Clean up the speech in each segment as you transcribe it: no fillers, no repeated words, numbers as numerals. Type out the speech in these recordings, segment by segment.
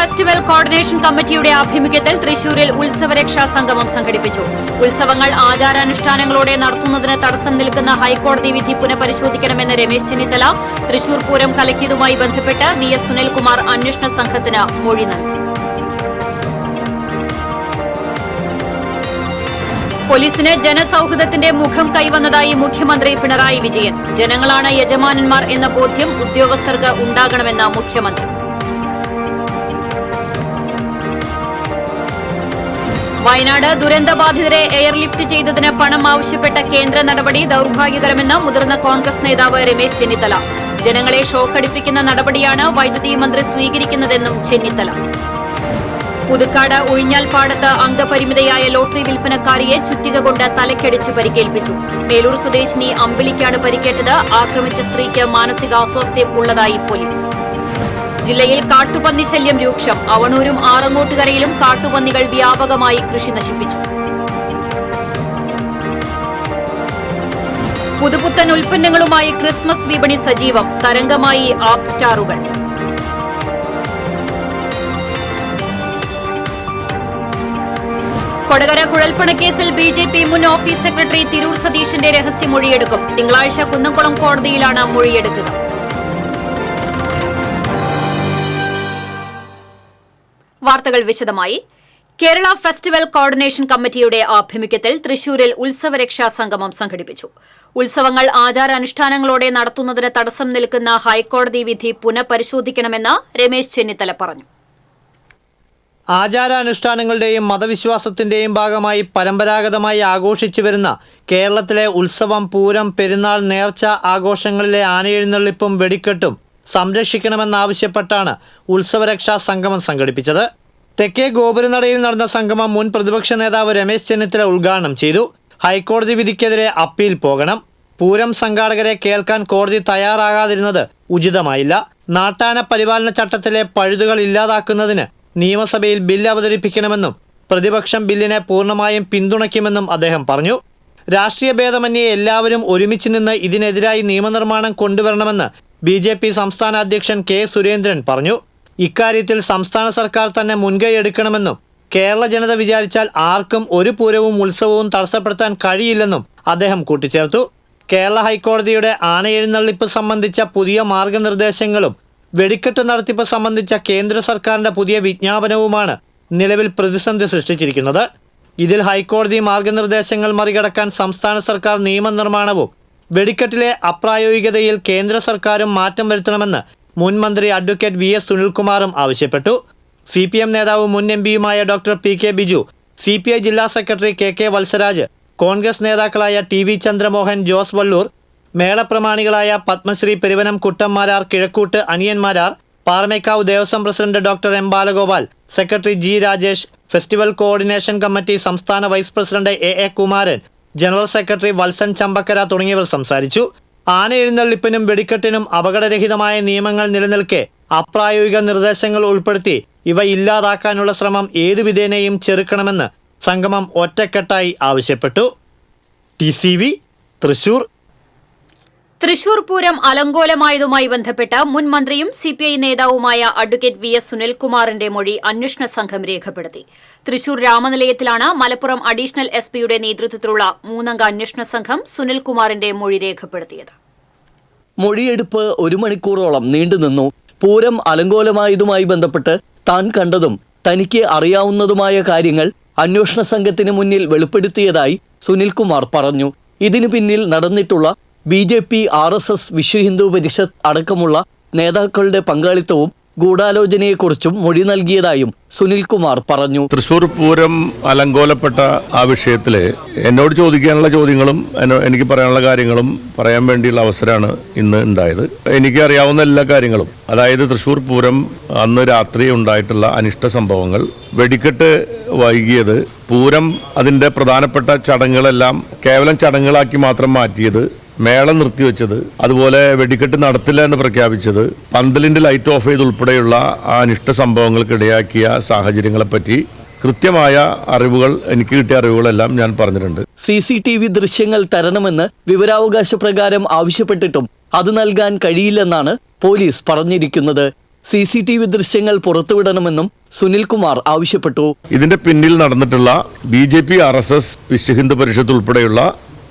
Festival coordination കമ്മിറ്റിയുടെ ആഭിമുഖ്യത്തിൽ തൃശൂരിൽ ഉത്സവരക്ഷാ സംഗമം സംഘടിപ്പിച്ചു. ഉത്സവങ്ങൾ ആചാരാനുഷ്ഠാനങ്ങളോടെ നടത്തുന്നതിന് തടസ്സം നിൽക്കുന്ന ഹൈക്കോടതി വിധി പുനഃപരിശോധിക്കണമെന്ന് രമേശ് ചെന്നിത്തല തൃശൂർ പൂരം കലക്കിയതുമായി ബന്ധപ്പെട്ട് VS സുനിൽകുമാർ അന്വേഷണ സംഘത്തിന് മൊഴി നൽകി. പോലീസിന് ജനസൌഹൃദത്തിന്റെ മുഖം കൈവന്നതായി മുഖ്യമന്ത്രി പിണറായി വിജയൻ. ജനങ്ങളാണ് യജമാനന്മാർ എന്ന ബോധ്യം ഉദ്യോഗസ്ഥർക്ക് ഉണ്ടാകണമെന്ന് മുഖ്യമന്ത്രി. വയനാട് ദുരന്തബാധിതരെ എയർലിഫ്റ്റ് ചെയ്തതിന് പണം ആവശ്യപ്പെട്ട കേന്ദ്ര നടപടി ദൌർഭാഗ്യകരമെന്ന് മുതിർന്ന കോൺഗ്രസ് നേതാവ് രമേശ് ചെന്നിത്തല. ജനങ്ങളെ ഷോക്കടിപ്പിക്കുന്ന നടപടിയാണ് വൈദ്യുതി മന്ത്രി സ്വീകരിക്കുന്നതെന്നും ചെന്നിത്തല. പുതുക്കാട് ഉഴിഞ്ഞാൽപ്പാടത്ത് അംഗപരിമിതയായ ലോട്ടറി വിൽപ്പനക്കാരിയെ ചുറ്റിക കൊണ്ട് തലക്കടിച്ച് പരിക്കേൽപ്പിച്ചു. മേലൂർ സ്വദേശിനി അമ്പിളിക്കാണ് പരിക്കേറ്റത്. ആക്രമിച്ച സ്ത്രീക്ക് മാനസികാസ്വാസ്ഥ്യം ഉള്ളതായി പോലീസ്. ജില്ലയിൽ കാട്ടുപന്നി ശല്യം രൂക്ഷം. അവണൂരും ആറങ്ങോട്ടുകരയിലും കാട്ടുപന്നികൾ വ്യാപകമായി കൃഷി നശിപ്പിച്ചു. പുതുപുത്തൻ ഉൽപ്പന്നങ്ങളുമായി ക്രിസ്മസ് വിപണി സജീവം. തരംഗമായി ആപ്പ് സ്റ്റാറുകൾ. കൊടകര കുഴൽപ്പണക്കേസിൽ BJP മുൻ ഓഫീസ് സെക്രട്ടറി തിരൂർ സതീശന്റെ രഹസ്യമൊഴിയെടുക്കും. തിങ്കളാഴ്ച കുന്നംകുളം കോടതിയിലാണ് മൊഴിയെടുക്കുക. വാർത്തകൾ വിശദമായി. കേരള ഫെസ്റ്റിവൽ കോർഡിനേഷൻ കമ്മിറ്റിയുടെ ആഭിമുഖ്യത്തിൽ തൃശൂരിൽ ഉത്സവരക്ഷാ സംഗമം സംഘടിപ്പിച്ചു. ഉത്സവങ്ങൾ ആചാരാനുഷ്ഠാനങ്ങളോടെ നടത്തുന്നതിന് തടസ്സം നിൽക്കുന്ന ഹൈക്കോടതി വിധി പുനഃപരിശോധിക്കണമെന്ന് രമേശ് ചെന്നിത്തല പറഞ്ഞു. ആചാരാനുഷ്ഠാനങ്ങളുടെയും മതവിശ്വാസത്തിന്റെയും ഭാഗമായി പരമ്പരാഗതമായി ആഘോഷിച്ചു വരുന്ന കേരളത്തിലെ ഉത്സവം, പൂരം, പെരുന്നാൾ, നേർച്ച ആഘോഷങ്ങളിലെ ആനയെഴുന്നള്ളിപ്പും വെടിക്കെട്ടും സംരക്ഷിക്കണമെന്നാവശ്യപ്പെട്ടാണ് ഉത്സവരക്ഷാ സംഗമം സംഘടിപ്പിച്ചത്. തെക്കേ ഗോപുരനടയിൽ നടന്ന സംഗമം മുൻ പ്രതിപക്ഷ നേതാവ് രമേശ് ചെന്നിത്തല ഉദ്ഘാടനം ചെയ്തു. ഹൈക്കോടതി വിധിക്കെതിരെ അപ്പീൽ പോകണം. പൂരം സംഘാടകരെ കേൾക്കാൻ കോടതി തയ്യാറാകാതിരുന്നത് ഉചിതമായില്ല. നാട്ടാന പരിപാലന ചട്ടത്തിലെ പഴുതുകൾ ഇല്ലാതാക്കുന്നതിന് നിയമസഭയിൽ ബിൽ അവതരിപ്പിക്കണമെന്നും പ്രതിപക്ഷം ബില്ലിനെ പൂർണ്ണമായും പിന്തുണയ്ക്കുമെന്നും അദ്ദേഹം പറഞ്ഞു. രാഷ്ട്രീയ ഭേദമന്യേ എല്ലാവരും ഒരുമിച്ച് നിന്ന് ഇതിനെതിരായി നിയമനിർമ്മാണം കൊണ്ടുവരണമെന്ന് BJP സംസ്ഥാന അധ്യക്ഷൻ K. സുരേന്ദ്രൻ പറഞ്ഞു. ഇക്കാര്യത്തിൽ സംസ്ഥാന സർക്കാർ തന്നെ മുൻകൈ എടുക്കണമെന്നും കേരള ജനത വിചാരിച്ചാൽ ആർക്കും ഒരു പൂരവും ഉത്സവവും തടസ്സപ്പെടുത്താൻ കഴിയില്ലെന്നും അദ്ദേഹം കൂട്ടിച്ചേർത്തു. കേരള ഹൈക്കോടതിയുടെ ആനയെഴുന്നള്ളിപ്പ് സംബന്ധിച്ച പുതിയ മാർഗനിർദ്ദേശങ്ങളും വെടിക്കെട്ട് നടത്തിപ്പ് സംബന്ധിച്ച കേന്ദ്ര സർക്കാരിന്റെ പുതിയ വിജ്ഞാപനവുമാണ് നിലവിൽ പ്രതിസന്ധി സൃഷ്ടിച്ചിരിക്കുന്നത്. ഇതിൽ ഹൈക്കോടതി മാർഗനിർദ്ദേശങ്ങൾ മറികടക്കാൻ സംസ്ഥാന സർക്കാർ നിയമനിർമ്മാണവും വെടിക്കെട്ടിലെ അപ്രായോഗികതയിൽ കേന്ദ്ര സർക്കാരും മാറ്റം വരുത്തണമെന്ന് മുൻ മന്ത്രി അഡ്വക്കേറ്റ് VS സുനിൽകുമാറും ആവശ്യപ്പെട്ടു. CPM നേതാവ് മുൻ MPയുമായ ഡോക്ടർ PK ബിജു, CPI ജില്ലാ സെക്രട്ടറി KK വത്സരാജ്, കോൺഗ്രസ് നേതാക്കളായ TV ചന്ദ്രമോഹൻ, ജോസ് വള്ളൂർ, മേളപ്രമാണികളായ Padmashri Peruvanam Kuttanmarar, Kizhakkoot Aniyanmarar, Paramekkavu Devaswom president doctor M. Balagopal, secretary G. Rajesh, festival coordination committee സംസ്ഥാന vice president A. Kumaran, general secretary Valsan Champakkara തുടങ്ങിയവർ സംസാരിച്ചു. ആന എഴുന്നള്ളിപ്പിനും വെടിക്കെട്ടിനും അപകടരഹിതമായ നിയമങ്ങൾ നിലനിൽക്കെ അപ്രായോഗിക നിർദ്ദേശങ്ങൾ ഉൾപ്പെടുത്തി ഇവ ഇല്ലാതാക്കാനുള്ള ശ്രമം ഏതുവിധേനയും ചെറുക്കണമെന്ന് സംഗമം ഒറ്റക്കെട്ടായി ആവശ്യപ്പെട്ടു. TCV തൃശൂർ. തൃശൂർ പൂരം അലങ്കോലമായതുമായി ബന്ധപ്പെട്ട് മുൻ മന്ത്രിയും CPI നേതാവുമായ അഡ്വക്കേറ്റ് VS സുനിൽകുമാറിന്റെ മൊഴി അന്വേഷണ സംഘം രേഖപ്പെടുത്തി. തൃശൂർ രാമനിലയത്തിലാണ് മലപ്പുറം അഡീഷണൽ SP-യുടെ നേതൃത്വത്തിലുള്ള 3-അംഗ അന്വേഷണ സംഘം സുനിൽകുമാറിന്റെ മൊഴി രേഖപ്പെടുത്തിയത്. മൊഴിയെടുപ്പ് 1 മണിക്കൂറോളം നീണ്ടുനിന്നു. പൂരം അലങ്കോലമായതുമായി ബന്ധപ്പെട്ട് താൻ കണ്ടതും തനിക്ക് അറിയാവുന്നതുമായ കാര്യങ്ങൾ അന്വേഷണ സംഘത്തിന് മുന്നിൽ വെളിപ്പെടുത്തിയതായി സുനിൽകുമാർ പറഞ്ഞു. ഇതിനു പിന്നിൽ നടന്നിട്ടുള്ള BJP, RSS, വിശ്വ ഹിന്ദു പരിഷത്ത് അടക്കമുള്ള നേതാക്കളുടെ പങ്കാളിത്തവും ഗൂഢാലോചനയെക്കുറിച്ചും മൊഴി നൽകിയതായും സുനിൽകുമാർ പറഞ്ഞു. തൃശൂർ പൂരം അലങ്കോലപ്പെട്ട ആ വിഷയത്തില് എന്നോട് ചോദിക്കാനുള്ള ചോദ്യങ്ങളും എനിക്ക് പറയാനുള്ള കാര്യങ്ങളും പറയാൻ വേണ്ടിയുള്ള അവസരമാണ് ഇന്ന് ഉണ്ടായത്. എനിക്ക് അറിയാവുന്ന എല്ലാ കാര്യങ്ങളും, അതായത് തൃശൂർ പൂരം അന്ന് രാത്രി ഉണ്ടായിട്ടുള്ള അനിഷ്ട സംഭവങ്ങൾ, വെടിക്കെട്ട് വൈകിയത്, പൂരം അതിന്റെ പ്രധാനപ്പെട്ട ചടങ്ങുകളെല്ലാം കേവലം ചടങ്ങുകളാക്കി മാത്രം മാറ്റിയത്, മേളം നിർത്തിവെച്ചത്, അതുപോലെ വെടിക്കെട്ട് നടത്തില്ല എന്ന് പ്രഖ്യാപിച്ചത്, പന്തലിന്റെ ലൈറ്റ് ഓഫ് ചെയ്ത് ഉൾപ്പെടെയുള്ള ആ അനിഷ്ട സംഭവങ്ങൾക്കിടയാക്കിയ സാഹചര്യങ്ങളെപ്പറ്റി കൃത്യമായ അറിവുകൾ, എനിക്ക് കിട്ടിയ അറിവുകളെല്ലാം ഞാൻ പറഞ്ഞിട്ടുണ്ട്. CCTV ദൃശ്യങ്ങൾ തരണമെന്ന് വിവരാവകാശ പ്രകാരം ആവശ്യപ്പെട്ടിട്ടും അത് നൽകാൻ കഴിയില്ലെന്നാണ് പോലീസ് പറഞ്ഞിരിക്കുന്നത്. CCTV ദൃശ്യങ്ങൾ പുറത്തുവിടണമെന്നും സുനിൽകുമാർ ആവശ്യപ്പെട്ടു. ഇതിന്റെ പിന്നിൽ നടന്നിട്ടുള്ള BJP, RSS, വിശ്വഹിന്ദു പരിഷത്ത് ഉൾപ്പെടെയുള്ള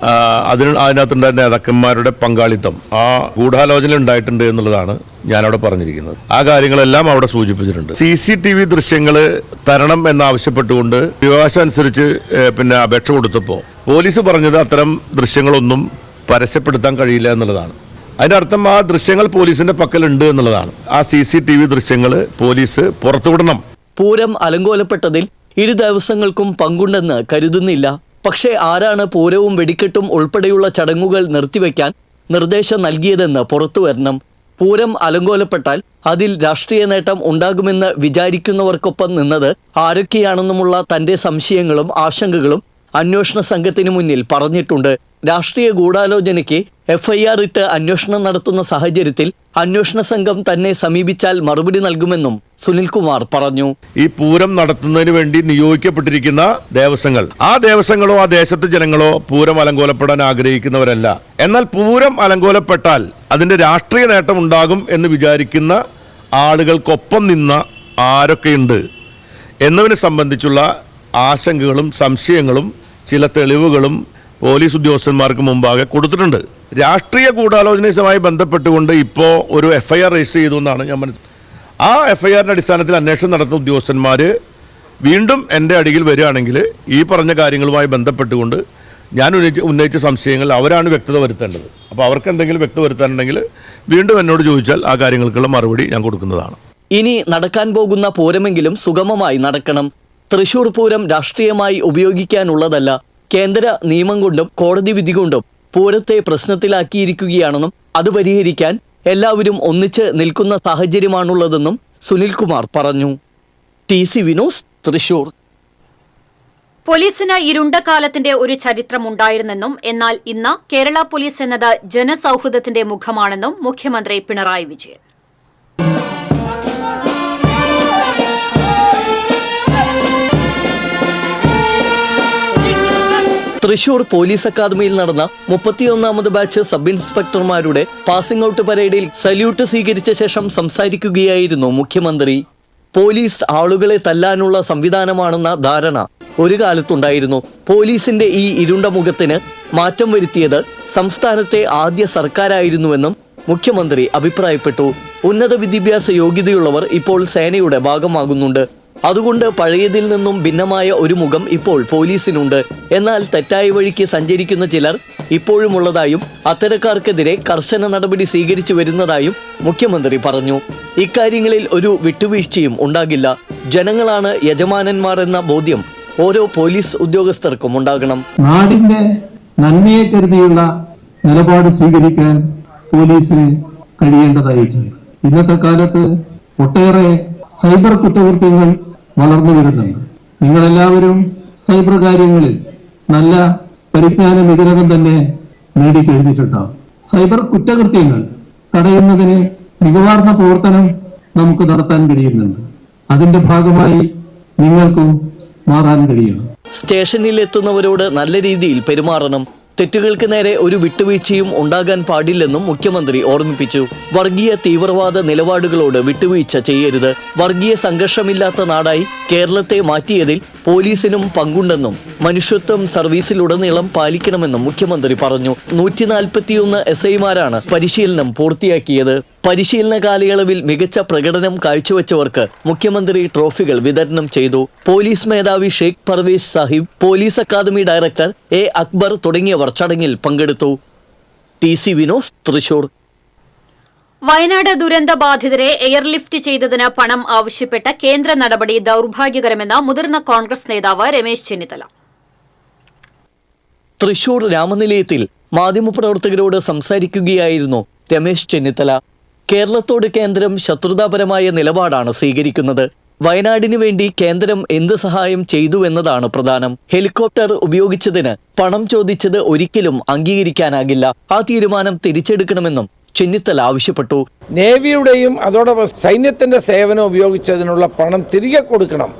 അതിനകത്തുണ്ടായിരുന്ന നേതാക്കന്മാരുടെ പങ്കാളിത്തം ആ ഗൂഢാലോചന ഉണ്ടായിട്ടുണ്ട് എന്നുള്ളതാണ് ഞാനവിടെ പറഞ്ഞിരിക്കുന്നത്. ആ കാര്യങ്ങളെല്ലാം അവിടെ സൂചിപ്പിച്ചിട്ടുണ്ട്. CCTV ദൃശ്യങ്ങൾ തരണം എന്നാവശ്യപ്പെട്ടുകൊണ്ട് വിവകാശം അനുസരിച്ച് അപേക്ഷ കൊടുത്തപ്പോൾ പോലീസ് പറഞ്ഞത് അത്തരം ദൃശ്യങ്ങളൊന്നും പരസ്യപ്പെടുത്താൻ കഴിയില്ല എന്നുള്ളതാണ്. അതിന്റെ അർത്ഥം ആ ദൃശ്യങ്ങൾ പോലീസിന്റെ പക്കലുണ്ട് എന്നുള്ളതാണ്. ആ CCTV ദൃശ്യങ്ങൾ പോലീസ് പുറത്തുവിടണം. പൂരം അലങ്കോലപ്പെട്ടതിൽ 2 ദിവസങ്ങൾക്കും പങ്കുണ്ടെന്ന് കരുതുന്നില്ല. പക്ഷേ ആരാണ് പൂരവും വെടിക്കെട്ടും ഉൾപ്പെടെയുള്ള ചടങ്ങുകൾ നിർത്തിവെക്കാൻ നിർദ്ദേശം നൽകിയതെന്ന് പുറത്തുവരണം. പൂരം അലങ്കോലപ്പെട്ടാൽ അതിൽ രാഷ്ട്രീയ നേട്ടം ഉണ്ടാകുമെന്ന് വിചാരിക്കുന്നവർക്കൊപ്പം നിന്നത് ആരൊക്കെയാണെന്നുമുള്ള തന്റെ സംശയങ്ങളും ആശങ്കകളും അന്വേഷണ സംഘത്തിന് മുന്നിൽ പറഞ്ഞിട്ടുണ്ട്. രാഷ്ട്രീയ ഗൂഢാലോചനയ്ക്ക് FIR ഇട്ട് അന്വേഷണം നടത്തുന്ന സാഹചര്യത്തിൽ അന്വേഷണ സംഘം തന്നെ സമീപിച്ചാൽ മറുപടി നൽകുമെന്നും സുനിൽകുമാർ പറഞ്ഞു. ഈ പൂരം നടത്തുന്നതിന് വേണ്ടി നിയോഗിക്കപ്പെട്ടിരിക്കുന്ന ദേവസ്വങ്ങൾ, ആ ദേവസ്വങ്ങളോ ആ ദേശത്തെ ജനങ്ങളോ പൂരം അലങ്കോലപ്പെടാൻ ആഗ്രഹിക്കുന്നവരല്ല. എന്നാൽ പൂരം അലങ്കോലപ്പെട്ടാൽ അതിന്റെ രാഷ്ട്രീയ നേട്ടം ഉണ്ടാകും എന്ന് വിചാരിക്കുന്ന ആളുകൾക്കൊപ്പം നിന്ന ആരൊക്കെയുണ്ട് എന്നതിനെ സംബന്ധിച്ചുള്ള ആശങ്കകളും സംശയങ്ങളും ചില തെളിവുകളും പോലീസ് ഉദ്യോഗസ്ഥന്മാർക്ക് മുമ്പാകെ കൊടുത്തിട്ടുണ്ട്. രാഷ്ട്രീയ ഗൂഢാലോചനയുമായി ബന്ധപ്പെട്ടുകൊണ്ട് ഇപ്പോൾ ഒരു FIR രജിസ്റ്റർ ചെയ്തു എന്നാണ് ഞാൻ മനസ്സിലാക്കുന്നത്. ആ FIRന്റെ അടിസ്ഥാനത്തിൽ അന്വേഷണം നടത്തുന്ന ഉദ്യോഗസ്ഥന്മാർ വീണ്ടും എൻ്റെ അടിയിൽ വരികയാണെങ്കിൽ ഈ പറഞ്ഞ കാര്യങ്ങളുമായി ബന്ധപ്പെട്ടുകൊണ്ട് ഞാൻ ഉന്നയിച്ച സംശയങ്ങൾ അവരാണ് വ്യക്തത വരുത്തേണ്ടത്. അപ്പോൾ അവർക്ക് എന്തെങ്കിലും വ്യക്തത വരുത്താനുണ്ടെങ്കിൽ വീണ്ടും എന്നോട് ചോദിച്ചാൽ ആ കാര്യങ്ങൾക്കുള്ള മറുപടി ഞാൻ കൊടുക്കുന്നതാണ്. ഇനി നടക്കാൻ പോകുന്ന പൂരമെങ്കിലും സുഗമമായി നടക്കണം. തൃശൂർ പൂരം രാഷ്ട്രീയമായി ഉപയോഗിക്കാനുള്ളതല്ല. കേന്ദ്ര നിയമം കൊണ്ടും കോടതി വിധി കൊണ്ടും പൂരത്തെ പ്രശ്നത്തിലാക്കിയിരിക്കുകയാണെന്നും അത് പരിഹരിക്കാൻ എല്ലാവരും ഒന്നിച്ച് നിൽക്കുന്ന സാഹചര്യമാണുള്ളതെന്നും സുനിൽകുമാർ പറഞ്ഞു. TCV news, Thrissur. പോലീസിന് ഇരുണ്ട കാലത്തിന്റെ ഒരു ചരിത്രമുണ്ടായിരുന്നെന്നും എന്നാൽ ഇന്ന് കേരള പോലീസ് എന്നത് ജനസൌഹൃദത്തിന്റെ മുഖമാണെന്നും മുഖ്യമന്ത്രി പിണറായി വിജയൻ. തൃശൂർ പോലീസ് അക്കാദമിയിൽ നടന്ന 31ാമത് ബാച്ച് സബ് ഇൻസ്പെക്ടർമാരുടെ പാസിംഗ് ഔട്ട് പരേഡിൽ സല്യൂട്ട് സ്വീകരിച്ച ശേഷം സംസാരിക്കുകയായിരുന്നു മുഖ്യമന്ത്രി. പോലീസ് ആളുകളെ തല്ലാനുള്ള സംവിധാനമാണെന്ന ധാരണ ഒരു കാലത്തുണ്ടായിരുന്നു. പോലീസിന്റെ ഈ ഇരുണ്ട മുഖത്തിന് മാറ്റം വരുത്തിയത് സംസ്ഥാനത്തെ ആദ്യ സർക്കാരായിരുന്നുവെന്നും മുഖ്യമന്ത്രി അഭിപ്രായപ്പെട്ടു. ഉന്നത വിദ്യാഭ്യാസ യോഗ്യതയുള്ളവർ ഇപ്പോൾ സേനയുടെ ഭാഗമാകുന്നുണ്ട്. അതുകൊണ്ട് പഴയതിൽ നിന്നും ഭിന്നമായ ഒരു മുഖം ഇപ്പോൾ പോലീസിനുണ്ട്. എന്നാൽ തെറ്റായ വഴിക്ക് സഞ്ചരിക്കുന്ന ചിലർ ഇപ്പോഴുമുള്ളതായും അത്തരക്കാർക്കെതിരെ കർശന നടപടി സ്വീകരിച്ചു വരുന്നതായും മുഖ്യമന്ത്രി പറഞ്ഞു. ഇക്കാര്യങ്ങളിൽ ഒരു വിട്ടുവീഴ്ചയും ഉണ്ടാകില്ല. ജനങ്ങളാണ് യജമാനന്മാർ എന്ന ബോധ്യം ഓരോ പോലീസ് ഉദ്യോഗസ്ഥർക്കും ഉണ്ടാകണം. നാടിന്റെ നന്മയെ കരുതിയുള്ള നിലപാട് സ്വീകരിക്കാൻ പോലീസിന് കഴിയേണ്ടതായിട്ടുണ്ട്. ഇന്നത്തെ കാലത്ത് ഒട്ടേറെ സൈബർ കുറ്റകൃത്യങ്ങൾ വളർന്നു വരുന്നുണ്ട്. നിങ്ങളെല്ലാവരും സൈബർ കാര്യങ്ങളിൽ നല്ല പരിജ്ഞാനം ഇതിനകം തന്നെ നേടിക്കഴിഞ്ഞിട്ടുണ്ടാവും. സൈബർ കുറ്റകൃത്യങ്ങൾ തടയുന്നതിന് മികവാർന്ന പ്രവർത്തനം നമുക്ക് നടത്താൻ കഴിയുന്നുണ്ട്. അതിന്റെ ഭാഗമായി നിങ്ങൾക്കും മാറാൻ കഴിയണം. സ്റ്റേഷനിൽ എത്തുന്നവരോട് നല്ല രീതിയിൽ പെരുമാറണം. തെറ്റുകൾക്ക് നേരെ ഒരു വിട്ടുവീഴ്ചയും ഉണ്ടാകാൻ പാടില്ലെന്നും മുഖ്യമന്ത്രി ഓർമ്മിപ്പിച്ചു. വർഗീയ തീവ്രവാദ നിലപാടുകളോട് വിട്ടുവീഴ്ച ചെയ്യരുത്. വർഗീയ സംഘർഷമില്ലാത്ത നാടായി കേരളത്തെ മാറ്റിയതിൽ പോലീസിനും പങ്കുണ്ടെന്നും മനുഷ്യത്വം സർവീസിലുടനീളം പാലിക്കണമെന്നും മുഖ്യമന്ത്രി പറഞ്ഞു. 141 SIമാരാണ് പരിശീലനം പൂർത്തിയാക്കിയത്. പരിശീലന കാലയളവിൽ മികച്ച പ്രകടനം കാഴ്ചവെച്ചവർക്ക് മുഖ്യമന്ത്രി ട്രോഫികൾ വിതരണം ചെയ്തു. പോലീസ് മേധാവി Sheikh Parvez Sahib, police academy director A. Akbar തുടങ്ങിയവർ ചടങ്ങിൽ പങ്കെടുത്തു. TCV news, Thrissur. വയനാട് ദുരന്ത ബാധിതരെ എയർലിഫ്റ്റ് ചെയ്തതിന് പണം ആവശ്യപ്പെട്ട കേന്ദ്ര നടപടി ദൌർഭാഗ്യകരമെന്ന് മുതിർന്ന കോൺഗ്രസ് നേതാവ് രമേശ് ചെന്നിത്തല. തൃശൂർ രാമനിലയത്തിൽ മാധ്യമപ്രവർത്തകരോട് സംസാരിക്കുകയായിരുന്നു രമേശ് ചെന്നിത്തല. കേരളത്തോട് കേന്ദ്രം ശത്രുതാപരമായ നിലപാടാണ് സ്വീകരിക്കുന്നത്. വയനാടിനു വേണ്ടി കേന്ദ്രം എന്ത് സഹായം ചെയ്തു എന്നതാണ് പ്രധാനം. ഹെലികോപ്റ്റർ ഉപയോഗിച്ചതിന് പണം ചോദിച്ചത് ഒരിക്കലും അംഗീകരിക്കാനാകില്ല. ആ തീരുമാനം തിരിച്ചെടുക്കണമെന്നും ചെന്നിത്തല ആവശ്യപ്പെട്ടു. നേവിയുടെയും അതോടൊപ്പം സൈന്യത്തിന്റെ സേവനം ഉപയോഗിച്ചതിനുള്ള പണം തിരികെ കൊടുക്കണം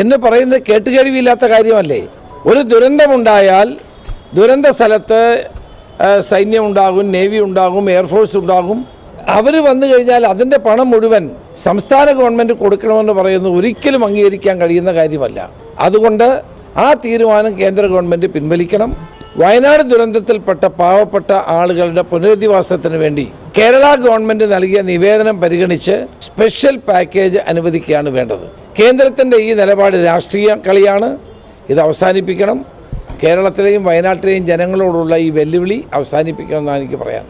എന്ന് പറയുന്നത് കേട്ടുകേഴ്വിയില്ലാത്ത കാര്യമല്ലേ? ഒരു ദുരന്തമുണ്ടായാൽ ദുരന്ത സ്ഥലത്ത് സൈന്യം ഉണ്ടാകും, നേവി ഉണ്ടാകും, എയർഫോഴ്സ് ഉണ്ടാകും. അവർ വന്നു കഴിഞ്ഞാൽ അതിൻ്റെ പണം മുഴുവൻ സംസ്ഥാന ഗവൺമെൻറ് കൊടുക്കണമെന്ന് പറയുന്നത് ഒരിക്കലും അംഗീകരിക്കാൻ കഴിയുന്ന കാര്യമല്ല. അതുകൊണ്ട് ആ തീരുമാനം കേന്ദ്ര ഗവൺമെൻറ് പിൻവലിക്കണം. വയനാട് ദുരന്തത്തിൽപ്പെട്ട പാവപ്പെട്ട ആളുകളുടെ പുനരധിവാസത്തിന് വേണ്ടി കേരള ഗവൺമെൻറ് നൽകിയ നിവേദനം പരിഗണിച്ച് സ്പെഷ്യൽ പാക്കേജ് അനുവദിക്കുകയാണ് വേണ്ടത്. കേന്ദ്രത്തിൻ്റെ ഈ നിലപാട് രാഷ്ട്രീയ കളിയാണ്. ഇത് അവസാനിപ്പിക്കണം. കേരളത്തിലെയും വയനാട്ടിലെയും ജനങ്ങളോടുള്ള ഈ വെല്ലുവിളി അവസാനിപ്പിക്കണമെന്നാണ് എനിക്ക് പറയാൻ.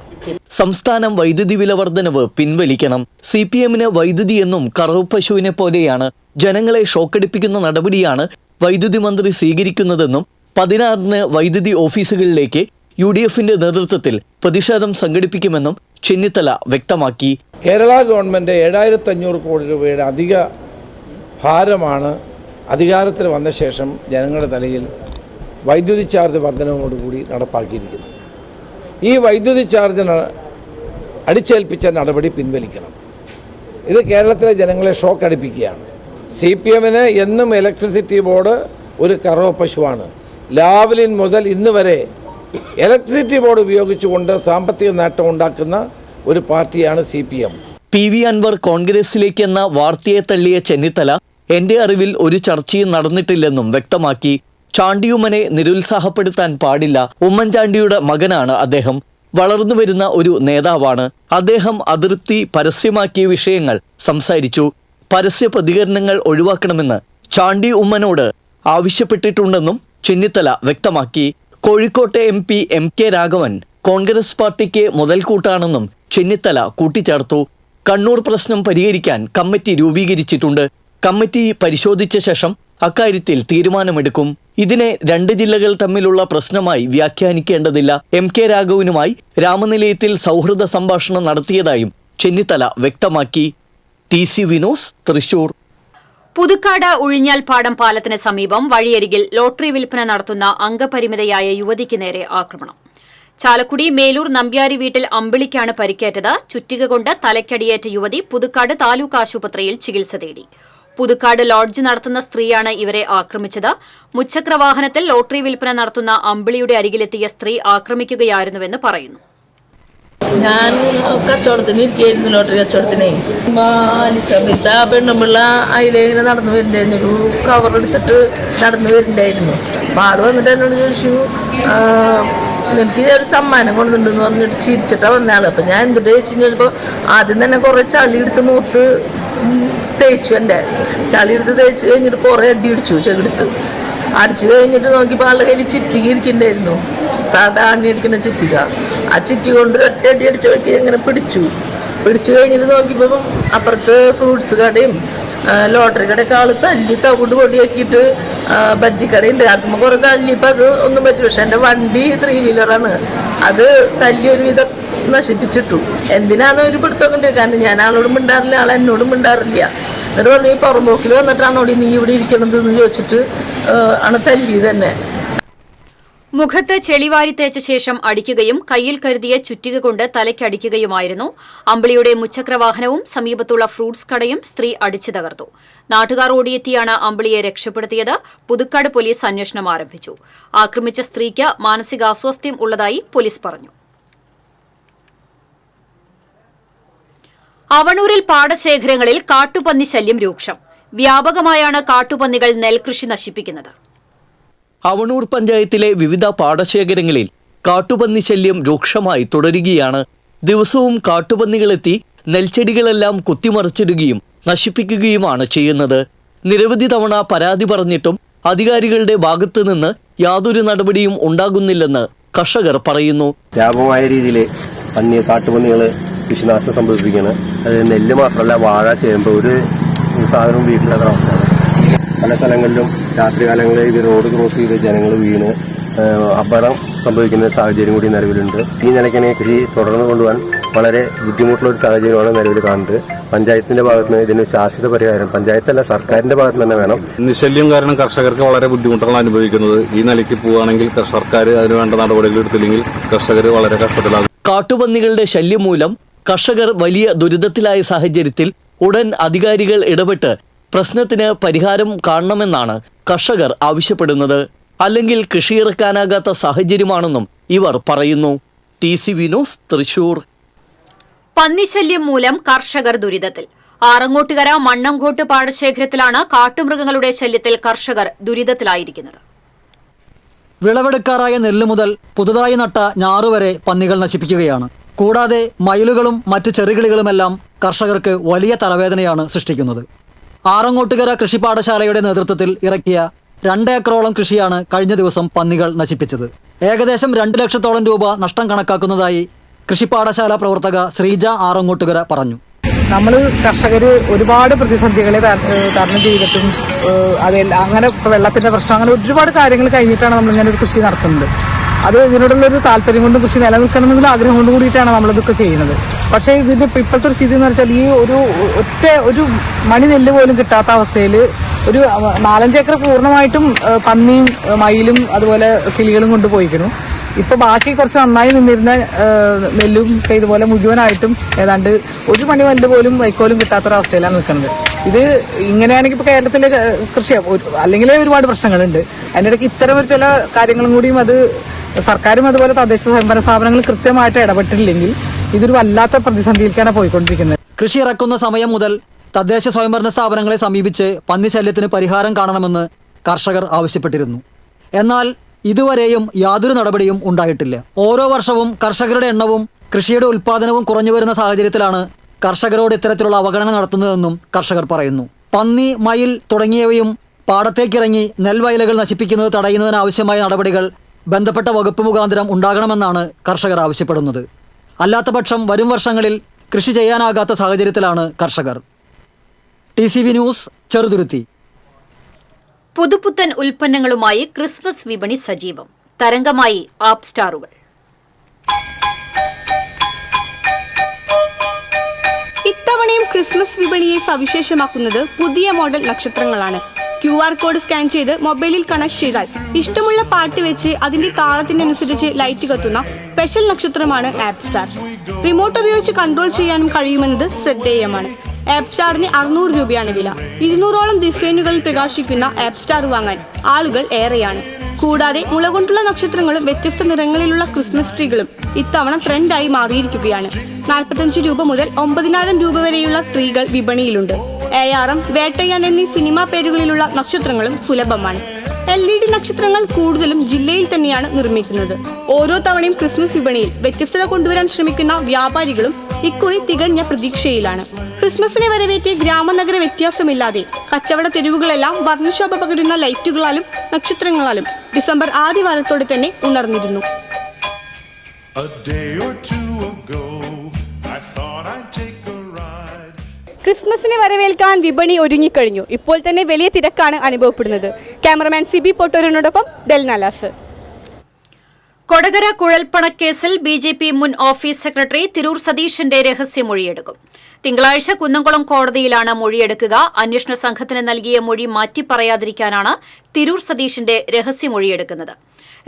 സംസ്ഥാനം വൈദ്യുതി വില വർധനവ് പിൻവലിക്കണം. CPM-ന് വൈദ്യുതി എന്നും കറവ് പശുവിനെ പോലെയാണ്. ജനങ്ങളെ ഷോക്കടിപ്പിക്കുന്ന നടപടിയാണ് വൈദ്യുതി മന്ത്രി സ്വീകരിക്കുന്നതെന്നും 16-ന് വൈദ്യുതി ഓഫീസുകളിലേക്ക് UDF-ന്റെ നേതൃത്വത്തിൽ പ്രതിഷേധം സംഘടിപ്പിക്കുമെന്നും ചെന്നിത്തല വ്യക്തമാക്കി. കേരള ഗവൺമെൻറ് 7500 കോടി രൂപയുടെ അധിക ഭാരമാണ് അധികാരത്തിൽ വന്ന ശേഷം ജനങ്ങളുടെ തലയിൽ വൈദ്യുതി ചാർജ് വർധനയോടുകൂടി നടപ്പാക്കിയിരിക്കുന്നത്. ഈ വൈദ്യുതി ചാർജ് അടിച്ചേൽപ്പിച്ച നടപടി പിൻവലിക്കണം. ഇത് കേരളത്തിലെ ജനങ്ങളെ ഷോക്ക് അടിപ്പിക്കുകയാണ്. CPM-ന് എന്നും ഇലക്ട്രിസിറ്റി ബോർഡ് ഒരു കറവ പശുവാണ്. ലാവ്ലിൻ മുതൽ ഇന്ന് വരെ ഇലക്ട്രിസിറ്റി ബോർഡ് ഉപയോഗിച്ചുകൊണ്ട് സാമ്പത്തിക നേട്ടം ഉണ്ടാക്കുന്ന ഒരു പാർട്ടിയാണ് CPM. PV അൻവർ കോൺഗ്രസിലേക്കെന്ന വാർത്തയെ തള്ളിയ ചെന്നിത്തല എന്റെ അറിവിൽ ഒരു ചർച്ചയും നടന്നിട്ടില്ലെന്നും വ്യക്തമാക്കി. ചാണ്ടിയുമ്മനെ നിരുത്സാഹപ്പെടുത്താൻ പാടില്ല. ഉമ്മൻചാണ്ടിയുടെ മകനാണ് അദ്ദേഹം. വളർന്നുവരുന്ന ഒരു നേതാവാണ് അദ്ദേഹം. അതൃപ്തി പരസ്യമാക്കിയ വിഷയങ്ങൾ സംസാരിച്ചു. പരസ്യ പ്രതികരണങ്ങൾ ഒഴിവാക്കണമെന്ന് ചാണ്ടി ഉമ്മനോട് ആവശ്യപ്പെട്ടിട്ടുണ്ടെന്നും ചെന്നിത്തല വ്യക്തമാക്കി. കോഴിക്കോട്ടെ MP MK രാഘവൻ കോൺഗ്രസ് പാർട്ടിക്ക് മുതൽക്കൂട്ടാണെന്നും ചെന്നിത്തല കൂട്ടിച്ചേർത്തു. കണ്ണൂർ പ്രശ്നം പരിഹരിക്കാൻ കമ്മിറ്റി രൂപീകരിച്ചിട്ടുണ്ട്. കമ്മിറ്റി പരിശോധിച്ച ശേഷം അക്കാര്യത്തിൽ തീരുമാനമെടുക്കും. ഇതിനെ 2 ജില്ലകൾ തമ്മിലുള്ള പ്രശ്നമായി വ്യാഖ്യാനിക്കേണ്ടതില്ല. MK രാഘവനുമായി രാമനിലയത്തിൽ സൗഹൃദ സംഭാഷണം നടത്തിയതായും ചെന്നിത്തല വ്യക്തമാക്കി. TC വിനോസ്, തൃശൂർ. പുതുക്കാട് ഉഴിഞ്ഞാൽപ്പാടം പാലത്തിന് സമീപം വഴിയരികിൽ ലോട്ടറി വിൽപ്പന നടത്തുന്ന അംഗപരിമിതയായ യുവതിക്ക് നേരെ ആക്രമണം. ചാലക്കുടി മേലൂർ നമ്പ്യാരി വീട്ടിൽ അമ്പിളിക്കാണ് പരിക്കേറ്റത്. ചുറ്റിക കൊണ്ട് തലയ്ക്കടിയേറ്റ യുവതി പുതുക്കാട് താലൂക്ക് ആശുപത്രിയിൽ ചികിത്സ തേടി. പുതുക്കാട് ലോഡ്ജ് നടത്തുന്ന സ്ത്രീയാണ് ഇവരെ ആക്രമിച്ചത്. മുച്ചക്രവാഹനത്തിൽ ലോട്ടറി വിൽപ്പന നടത്തുന്ന അമ്പിളിയുടെ അരികിലെത്തിയ സ്ത്രീ ആക്രമിക്കുകയായിരുന്നുവെന്ന് പറയുന്നു. ഞാൻ കച്ചവടത്തിന് ഇരിക്കുകയായിരുന്നു, ലോട്ടറി കച്ചവടത്തിനെ. സമയത്ത് ആ പെണ്ണുമ്പിള്ള അതിലിങ്ങനെ നടന്നു വരുന്നുണ്ടായിരുന്നു. ഒരു കവർ എടുത്തിട്ട് നടന്നു വരുന്നുണ്ടായിരുന്നു. അപ്പോൾ ആള് വന്നിട്ട് എന്നോട് ചോദിച്ചു, എനിക്ക് ഒരു സമ്മാനം കൊണ്ടുണ്ടെന്ന് പറഞ്ഞിട്ട് ചിരിച്ചിട്ടാണ് വന്ന ആള്. അപ്പം ഞാൻ എന്തിട്ട് ചോദിച്ചു കഴിഞ്ഞപ്പോൾ ആദ്യം തന്നെ കുറേ ചളി എടുത്ത് മൂത്ത് തേച്ചു. എൻ്റെ ചളി എടുത്ത് തേച്ച് കഴിഞ്ഞിട്ട് കുറേ അടി അടിച്ചു. ചെകിടുത്ത് അടിച്ചു കഴിഞ്ഞിട്ട് നോക്കിയപ്പോൾ ആളുടെ കയ്യിൽ ചിറ്റിക ഇരിക്കുന്നുണ്ടായിരുന്നു. സാധാ അണ്ണി അടിക്കുന്ന ചിറ്റിക. ആ ചിറ്റി കൊണ്ട് ഒറ്റ അടി അടിച്ച വഴിക്ക് ഇങ്ങനെ പിടിച്ചു കഴിഞ്ഞിട്ട് നോക്കിയപ്പോൾ അപ്പുറത്ത് ഫ്രൂട്ട്സ് കടയും ലോട്ടറി കടയൊക്കെ ആൾ തല്ലി തവിട് പൊടിയാക്കിയിട്ട് ബജ്ജിക്കടയുണ്ട്. ആക്കുമ്പോൾ കുറേ തല്ലിയപ്പോൾ അത് ഒന്നും പറ്റില്ല. പക്ഷെ എൻ്റെ വണ്ടി 3 വീലറാണ്. അത് തല്ലി ഒരു വിധം നശിപ്പിച്ചിട്ടു. എന്തിനാന്ന് ഒരു പിടുത്തമൊക്കെ ഉണ്ട്. കാരണം ഞാൻ ആളോടും മിണ്ടാറില്ല, ആൾ എന്നോടും മിണ്ടാറില്ല. എന്നിട്ട് പറഞ്ഞു, ഈ പുറമ്പോക്കിൽ വന്നിട്ടാണോടി നീ ഇവിടെ ഇരിക്കണതെന്ന് ചോദിച്ചിട്ട് ആണ് തല്ലി തന്നെ. മുഖത്ത് ചെളിവാരി തേച്ച ശേഷം അടിക്കുകയും കയ്യിൽ കരുതിയ ചുറ്റിക കൊണ്ട് തലയ്ക്കടിക്കുകയുമായിരുന്നു. അമ്പിളിയുടെ മുച്ചക്രവാഹനവും സമീപത്തുള്ള ഫ്രൂട്ട്സ് കടയും സ്ത്രീ അടിച്ചു തകർത്തു. നാട്ടുകാർ ഓടിയെത്തിയാണ് അമ്പിളിയെ രക്ഷപ്പെടുത്തിയത്. പുതുക്കാട് പോലീസ് അന്വേഷണം ആരംഭിച്ചു. ആക്രമിച്ച സ്ത്രീക്ക് മാനസികാസ്വാസ്ഥ്യം ഉള്ളതായി പോലീസ് പറഞ്ഞു. അവണൂരിൽ പാടശേഖരങ്ങളിൽ കാട്ടുപന്നി ശല്യം രൂക്ഷം. വ്യാപകമായാണ് കാട്ടുപന്നികൾ നെൽകൃഷി നശിപ്പിക്കുന്നത്. അവണൂർ പഞ്ചായത്തിലെ വിവിധ പാടശേഖരങ്ങളിൽ കാട്ടുപന്നി ശല്യം രൂക്ഷമായി തുടരുകയാണ്. ദിവസവും കാട്ടുപന്നികളെത്തി നെൽച്ചെടികളെല്ലാം കുത്തിമറിച്ചിടുകയും നശിപ്പിക്കുകയുമാണ് ചെയ്യുന്നത്. നിരവധി തവണ പരാതി പറഞ്ഞിട്ടും അധികാരികളുടെ ഭാഗത്തു നിന്ന് യാതൊരു നടപടിയും ഉണ്ടാകുന്നില്ലെന്ന് കർഷകർ പറയുന്നു. വ്യാപകമായ രീതിയിൽ കാട്ടുപന്നികൾ കൃഷിനാശം സംഭവിപ്പിക്കുകയാണ്. അത് നെല്ല് മാത്രമല്ല, വാഴ, ചേമ്പ്, ഒരു സാധനവും വീട്ടിലത്ര അവസ്ഥയാണ്. പല സ്ഥലങ്ങളിലും രാത്രികാലങ്ങളിൽ ഇത് റോഡ് ക്രോസ് ചെയ്ത് ജനങ്ങൾ വീണ് അപകടം സംഭവിക്കുന്ന സാഹചര്യം കൂടി നിലവിലുണ്ട്. ഈ നിലയ്ക്ക് കൃഷി തുടർന്ന് കൊണ്ടുപോകാൻ വളരെ ബുദ്ധിമുട്ടുള്ള ഒരു സാഹചര്യമാണ് നിലവിൽ കാണുന്നത്. പഞ്ചായത്തിന്റെ ഭാഗത്ത് നിന്ന് ഇതിന് ശാശ്വത പരിഹാരം പഞ്ചായത്തല്ല സർക്കാരിന്റെ ഭാഗത്ത് തന്നെ വേണം. നിശല്യം കാരണം കർഷകർക്ക് വളരെ ബുദ്ധിമുട്ടാണ് അനുഭവിക്കുന്നത്. ഈ നിലയ്ക്ക് പോവുകയാണെങ്കിൽ സർക്കാർ അതിന് വേണ്ട നടപടികൾ എടുത്തില്ലെങ്കിൽ കർഷകർ വളരെ കഷ്ടത്തിലാകും. കാട്ടുപന്നികളുടെ ശല്യം മൂലം കർഷകർ വലിയ ദുരിതത്തിലായ സാഹചര്യത്തിൽ ഉടൻ അധികാരികൾ ഇടപെട്ട് പ്രശ്നത്തിന് പരിഹാരം കാണണമെന്നാണ് കർഷകർ ആവശ്യപ്പെടുന്നത്. അല്ലെങ്കിൽ കൃഷിയിറക്കാനാകാത്ത സാഹചര്യമാണെന്നും ഇവർ പറയുന്നു. TC വിനോസ്, തൃശൂർ. പന്നിശല്യം മൂലം കർഷകർ ദുരിതത്തിൽ. ആറങ്ങോട്ടുകര മണ്ണംകോട്ട് പാടശേഖരത്തിലാണ് കാട്ടുമൃഗങ്ങളുടെ ശല്യത്തിൽ കർഷകർ ദുരിതത്തിലായിരിക്കുന്നത്. വിളവെടുക്കാറായ നെല്ല് മുതൽ പുതുതായി നട്ട ഞാറുവരെ പന്നികൾ നശിപ്പിക്കുകയാണ്. കൂടാതെ മയിലുകളും മറ്റ് ചെറുകിളികളുമെല്ലാം കർഷകർക്ക് വലിയ തലവേദനയാണ് സൃഷ്ടിക്കുന്നത്. ആറങ്ങോട്ടുകര കൃഷിപാഠശാലയുടെ നേതൃത്വത്തിൽ ഇറക്കിയ 2 ഏക്കറോളം കൃഷിയാണ് കഴിഞ്ഞ ദിവസം പന്നികൾ നശിപ്പിച്ചത്. ഏകദേശം 2 ലക്ഷത്തോളം രൂപ നഷ്ടം കണക്കാക്കുന്നതായി കൃഷിപാഠശാല പ്രവർത്തക ശ്രീജ ആറങ്ങോട്ടുകര പറഞ്ഞു. നമ്മൾ കർഷകർ ഒരുപാട് പ്രതിസന്ധികളെ തരണം ചെയ്തിട്ടും അങ്ങനെ വെള്ളത്തിന്റെ പ്രശ്നം അങ്ങനെ ഒരുപാട് കാര്യങ്ങൾ കഴിഞ്ഞിട്ടാണ് നമ്മളിങ്ങനെ ഒരു കൃഷി നടത്തുന്നത്. അത് ഇതിനോടുള്ളൊരു താല്പര്യം കൊണ്ടും കൃഷി നിലനിൽക്കണമെന്നുള്ള ആഗ്രഹം കൊണ്ട് കൂടിയിട്ടാണ് നമ്മളിതൊക്കെ ചെയ്യുന്നത്. പക്ഷേ ഇതിന്റെ ഇപ്പോഴത്തെ ഒരു സ്ഥിതി എന്ന് വെച്ചാൽ ഈ ഒരു മണി നെല്ല് പോലും കിട്ടാത്ത അവസ്ഥയിൽ ഒരു 4-5 ഏക്കർ പൂർണ്ണമായിട്ടും പന്നിയും മയിലും അതുപോലെ കിളികളും കൊണ്ടുപോയിരിക്കുന്നു. ഇപ്പൊ ബാക്കി കുറച്ച് നന്നായി നിന്നിരുന്ന നെല്ലും ഇതുപോലെ മുഴുവനായിട്ടും ഏതാണ്ട് ഒരു മണി നെല്ല് പോലും വൈക്കോലും കിട്ടാത്തൊരവസ്ഥയിലാണ് നിൽക്കുന്നത്. ഇത് ഇങ്ങനെയാണെങ്കിൽ ഇപ്പൊ കേരളത്തിലെ കൃഷി അല്ലെങ്കിൽ ഒരുപാട് പ്രശ്നങ്ങളുണ്ട്. അതിൻ്റെ ഇടയ്ക്ക് ഇത്തരം ഒരു ചില കാര്യങ്ങളും കൂടിയും അത് സർക്കാരും അതുപോലെ തദ്ദേശ സ്വയംഭരണ സ്ഥാപനങ്ങൾ കൃത്യമായിട്ട് ഇടപെട്ടില്ലെങ്കിൽ ഇതൊരു വല്ലാത്ത പ്രതിസന്ധിയിലേക്കാണ് പോയിക്കൊണ്ടിരിക്കുന്നത്. കൃഷി ഇറക്കുന്ന സമയം മുതൽ തദ്ദേശ സ്വയംഭരണ സ്ഥാപനങ്ങളെ സമീപിച്ച് പന്നിശല്യത്തിന് പരിഹാരം കാണണമെന്ന് കർഷകർ ആവശ്യപ്പെട്ടിരുന്നു. എന്നാൽ ഇതുവരെയും യാതൊരു നടപടിയും ഉണ്ടായിട്ടില്ല. ഓരോ വർഷവും കർഷകരുടെ എണ്ണവും കൃഷിയുടെ ഉൽപ്പാദനവും കുറഞ്ഞു വരുന്ന സാഹചര്യത്തിലാണ് കർഷകരോട് ഇത്തരത്തിലുള്ള അവഗണന നടത്തുന്നതെന്നും കർഷകർ പറയുന്നു. പന്നി, മയിൽ തുടങ്ങിയവയും പാടത്തേക്കിറങ്ങി നെൽവയലുകൾ നശിപ്പിക്കുന്നത് തടയുന്നതിനാവശ്യമായ നടപടികൾ ബന്ധപ്പെട്ട വകുപ്പ് മുഖാന്തരം ഉണ്ടാകണമെന്നാണ് കർഷകർ ആവശ്യപ്പെടുന്നത്. അല്ലാത്തപക്ഷം വരും വർഷങ്ങളിൽ കൃഷി ചെയ്യാനാകാത്ത സാഹചര്യത്തിലാണ് കർഷകർ. TCV news, Cheruthuruthy. പുതുപുത്തൻ ഉൽപ്പന്നങ്ങളുമായി ക്രിസ്മസ് വിപണി സജീവം. തരംഗമായി ആപ്പ് സ്റ്റാറുകൾ. ഇത്തവണയും ക്രിസ്മസ് വിപണിയെ സവിശേഷമാക്കുന്നത് പുതിയ മോഡൽ നക്ഷത്രങ്ങളാണ്. QR കോഡ് സ്കാൻ ചെയ്ത് മൊബൈലിൽ കണക്ട് ചെയ്താൽ ഇഷ്ടമുള്ള പാട്ട് വെച്ച് അതിന്റെ താളത്തിനനുസരിച്ച് ലൈറ്റ് കത്തുന്ന സ്പെഷ്യൽ നക്ഷത്രമാണ് ആപ്പ് സ്റ്റാർ. റിമോട്ട് ഉപയോഗിച്ച് കൺട്രോൾ ചെയ്യാനും കഴിയുമെന്നത് ശ്രദ്ധേയമാണ്. ആപ്പ് സ്റ്റാറിന് 600 രൂപയാണ് വില. 200ഓളം ഡിസൈനുകളിൽ പ്രകാശിക്കുന്ന ആപ്പ് സ്റ്റാർ വാങ്ങാൻ ആളുകൾ ഏറെയാണ്. കൂടാതെ മുളകൊണ്ടുള്ള നക്ഷത്രങ്ങളും വ്യത്യസ്ത നിറങ്ങളിലുള്ള ക്രിസ്മസ് ട്രീകളും ഇത്തവണ ട്രെൻഡായി മാറിയിരിക്കുകയാണ്. 45 രൂപ മുതൽ 9000 രൂപ വരെയുള്ള ട്രീകൾ വിപണിയിലുണ്ട്. ARM, വേട്ടയാൻ എന്നീ സിനിമാ പേരുകളിലുള്ള നക്ഷത്രങ്ങളും സുലഭമാണ്. LED നക്ഷത്രങ്ങൾ കൂടുതലും ജില്ലയിൽ തന്നെയാണ് നിർമ്മിക്കുന്നത്. ഓരോ തവണയും ക്രിസ്മസ് വിപണിയിൽ വ്യത്യസ്തത കൊണ്ടുവരാൻ ശ്രമിക്കുന്ന വ്യാപാരികളും ഇക്കുറി തികഞ്ഞ പ്രതീക്ഷയിലാണ്. ക്രിസ്മസിനെ വരവേറ്റ് ഗ്രാമനഗര വ്യത്യാസമില്ലാതെ കച്ചവട തെരുവുകളെല്ലാം വർണ്ണശോഭ പകരുന്ന ലൈറ്റുകളാലും നക്ഷത്രങ്ങളാലും ഡിസംബർ ആദ്യവാരത്തോടെ തന്നെ ഉണർന്നിരുന്നു. ക്രിസ്മസിനെ വരവേൽക്കാൻ വിപണി ഒരുങ്ങിക്കഴിഞ്ഞു. ഇപ്പോൾ തന്നെ വലിയ തിരക്കാണ് അനുഭവപ്പെടുന്നത്. Cameraman CB പൊട്ടൂരിനോടൊപ്പം ഡെൽനാലാസ്. കൊടകര കുഴൽപ്പണക്കേസിൽ BJP മുൻ ഓഫീസ് സെക്രട്ടറി തിരൂർ സതീഷിന്റെ രഹസ്യമൊഴിയെടുക്കും. തിങ്കളാഴ്ച കുന്നംകുളം കോടതിയിലാണ് മൊഴിയെടുക്കുക. അന്വേഷണ സംഘത്തിന് നൽകിയ മൊഴി മാറ്റിപ്പറയാതിരിക്കാനാണ് തിരൂർ സതീഷിന്റെ രഹസ്യമൊഴിയെടുക്കുന്നത്.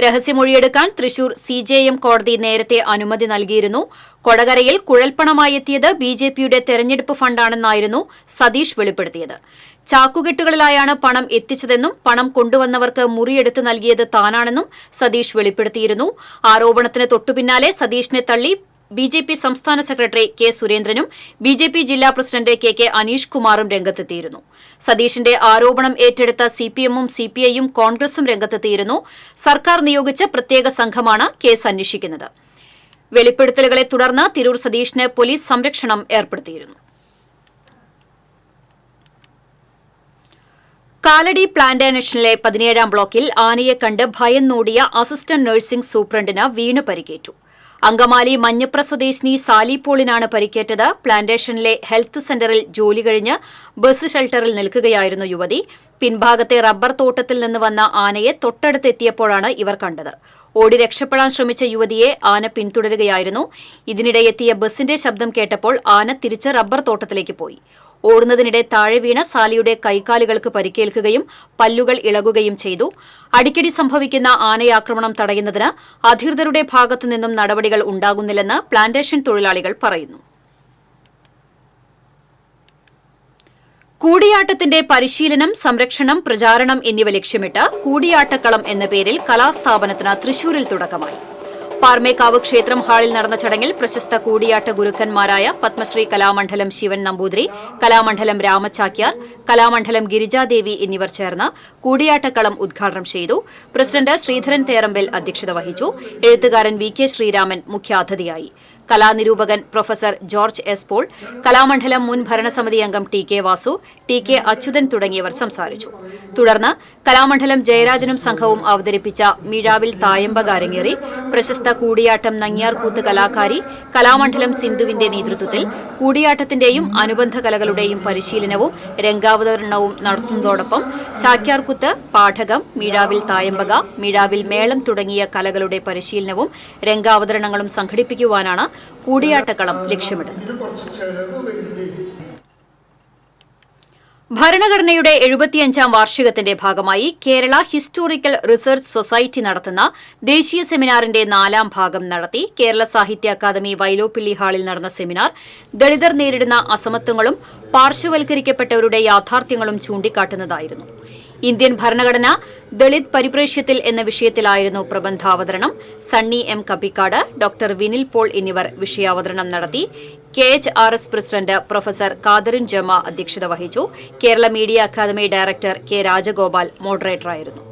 രഹസ്യമൊഴിയെടുക്കാൻ തൃശൂർ CJM കോടതി നേരത്തെ അനുമതി നൽകിയിരുന്നു. കൊടകരയിൽ കുഴൽപ്പണമായി എത്തിയത് BJPയുടെ തെരഞ്ഞെടുപ്പ് ഫണ്ടാണെന്നായിരുന്നു സതീഷ് വെളിപ്പെടുത്തിയത്. ചാക്കുകെട്ടുകളിലായാണ് പണം എത്തിച്ചതെന്നും പണം കൊണ്ടുവന്നവർക്ക് മുറിയെടുത്ത് നൽകിയത് താനാണെന്നും സതീഷ് വെളിപ്പെടുത്തിയിരുന്നു. ആരോപണത്തിന് തൊട്ടുപിന്നാലെ സതീഷിനെ തള്ളി BJP സംസ്ഥാന സെക്രട്ടറി K. സുരേന്ദ്രനും BJP ജില്ലാ പ്രസിഡന്റ് KK അനീഷ് കുമാറും രംഗത്തെത്തിയിരുന്നു. സതീഷിന്റെ ആരോപണം ഏറ്റെടുത്ത CPMഉം CPIയും കോൺഗ്രസും രംഗത്തെത്തിയിരുന്നു. സർക്കാർ നിയോഗിച്ച പ്രത്യേക സംഘമാണ് കേസ് അന്വേഷിക്കുന്നത്. വെളിപ്പെടുത്തലുകളെ തുടർന്ന് തിരൂർ സതീഷിന് പോലീസ് സംരക്ഷണം ഏർപ്പെടുത്തിയിരുന്നു. കാലടി പ്ലാന്റേഷനിലെ 17ാം ബ്ലോക്കിൽ ആനയെ കണ്ട് ഭയന്നോടിയ അസിസ്റ്റന്റ് നഴ്സിംഗ് സൂപ്രണ്ടിന് വീണ് പരിക്കേറ്റു. അങ്കമാലി മഞ്ഞപ്ര സ്വദേശിനി സാലി പോളിനാണ് പരിക്കേറ്റത്. പ്ലാന്റേഷനിലെ ഹെൽത്ത് സെന്ററിൽ ജോലി കഴിഞ്ഞ് ബസ് ഷെൽട്ടറിൽ നിൽക്കുകയായിരുന്നു യുവതി. പിൻഭാഗത്തെ റബ്ബർ തോട്ടത്തിൽ നിന്ന് വന്ന ആനയെ തൊട്ടടുത്തെത്തിയപ്പോഴാണ് ഇവർ കണ്ടത്. ഓടി രക്ഷപ്പെടാൻ ശ്രമിച്ച യുവതിയെ ആന പിന്തുടരുകയായിരുന്നു. ഇതിനിടെ എത്തിയ ബസിന്റെ ശബ്ദം കേട്ടപ്പോൾ ആന തിരിച്ച് റബ്ബർ തോട്ടത്തിലേക്ക് പോയി. ഓടുന്നതിനിടെ താഴെ വീണ സാലിയുടെ കൈകാലുകൾക്ക് പരിക്കേൽക്കുകയും പല്ലുകൾ ഇളകുകയും ചെയ്തു. അടിക്കടി സംഭവിക്കുന്ന ആനയാക്രമണം തടയുന്നതിന് അധികൃതരുടെ ഭാഗത്തുനിന്നും നടപടികൾ ഉണ്ടാകുന്നില്ലെന്ന് പ്ലാന്റേഷൻ തൊഴിലാളികൾ പറയുന്നു. കൂടിയാട്ടത്തിന്റെ പരിശീലനം, സംരക്ഷണം, പ്രചാരണം എന്നിവ ലക്ഷ്യമിട്ട് കൂടിയാട്ടക്കളം എന്ന പേരിൽ കലാസ്ഥാപനത്തിന് തൃശൂരിൽ തുടക്കമായി. പാർമേക്കാവ് ക്ഷേത്രം ഹാളിൽ നടന്ന ചടങ്ങിൽ പ്രശസ്ത കൂടിയാട്ട ഗുരുക്കന്മാരായ പത്മശ്രീ കലാമണ്ഡലം ശിവൻ നമ്പൂതിരി, കലാമണ്ഡലം രാമചാക്യാർ, കലാമണ്ഡലം ഗിരിജാദേവി എന്നിവർ ചേർന്ന് കൂടിയാട്ടക്കളം ഉദ്ഘാടനം ചെയ്തു. പ്രസിഡന്റ് ശ്രീധരൻ തേറമ്പൽ അധ്യക്ഷത വഹിച്ചു. എഴുത്തുകാരൻ വി കെ ശ്രീരാമൻ മുഖ്യാതിഥിയായി. കലാനിരൂപകൻ പ്രൊഫസർ ജോർജ് എസ് പോൾ, കലാമണ്ഡലം മുൻ ഭരണസമിതി അംഗം T K Vasu, T K Achuthan തുടങ്ങിയവർ സംസാരിച്ചു. തുടർന്ന് കലാമണ്ഡലം ജയരാജനും സംഘവും അവതരിപ്പിച്ച മീഴാവിൽ തായമ്പക അരങ്ങേറി. പ്രശസ്ത കൂടിയാട്ടം നങ്ങ്യാർകൂത്ത് കലാകാരി കലാമണ്ഡലം സിന്ധുവിന്റെ നേതൃത്വത്തിൽ കൂടിയാട്ടത്തിന്റെയും അനുബന്ധ കലകളുടെയും പരിശീലനവും രംഗാവതരണവും നടത്തുന്നതോടൊപ്പം ചാക്യാർകൂത്ത്, പാഠകം, മീഴാവിൽ തായമ്പക, മീഴാവിൽ മേളം തുടങ്ങിയ കലകളുടെ പരിശീലനവും രംഗാവതരണങ്ങളും സംഘടിപ്പിക്കുവാനാണ് കൂടിയാട്ടക്കളം ലക്ഷ്യമിടുന്നത്. ഭരണഘടനയുടെ 75ാം വാർഷികത്തിന്റെ ഭാഗമായി കേരള ഹിസ്റ്റോറിക്കൽ റിസർച്ച് സൊസൈറ്റി നടത്തുന്ന ദേശീയ സെമിനാറിന്റെ 4ാം ഭാഗം നടത്തി. കേരള സാഹിത്യ അക്കാദമി വൈലോപ്പിള്ളി ഹാളിൽ നടന്ന സെമിനാർ ദളിതർ നേരിടുന്ന അസമത്വങ്ങളും പാർശ്വവൽക്കരിക്കപ്പെട്ടവരുടെ യാഥാർത്ഥ്യങ്ങളും ചൂണ്ടിക്കാട്ടുന്നതായിരുന്നു. ഇന്ത്യൻ ഭരണഘടന ദളിത് പരിപ്രേക്ഷ്യത്തിൽ എന്ന വിഷയത്തിലായിരുന്നു പ്രബന്ധാവതരണം. സണ്ണി എം കപ്പിക്കാട്, ഡോക്ടർ വിനിൽ പോൾ എന്നിവർ വിഷയാവതരണം നടത്തി. KHRS president professor Kadarin Jama അധ്യക്ഷത വഹിച്ചു. Kerala media academy director K Rajagopal മോഡറേറ്ററായിരുന്നു.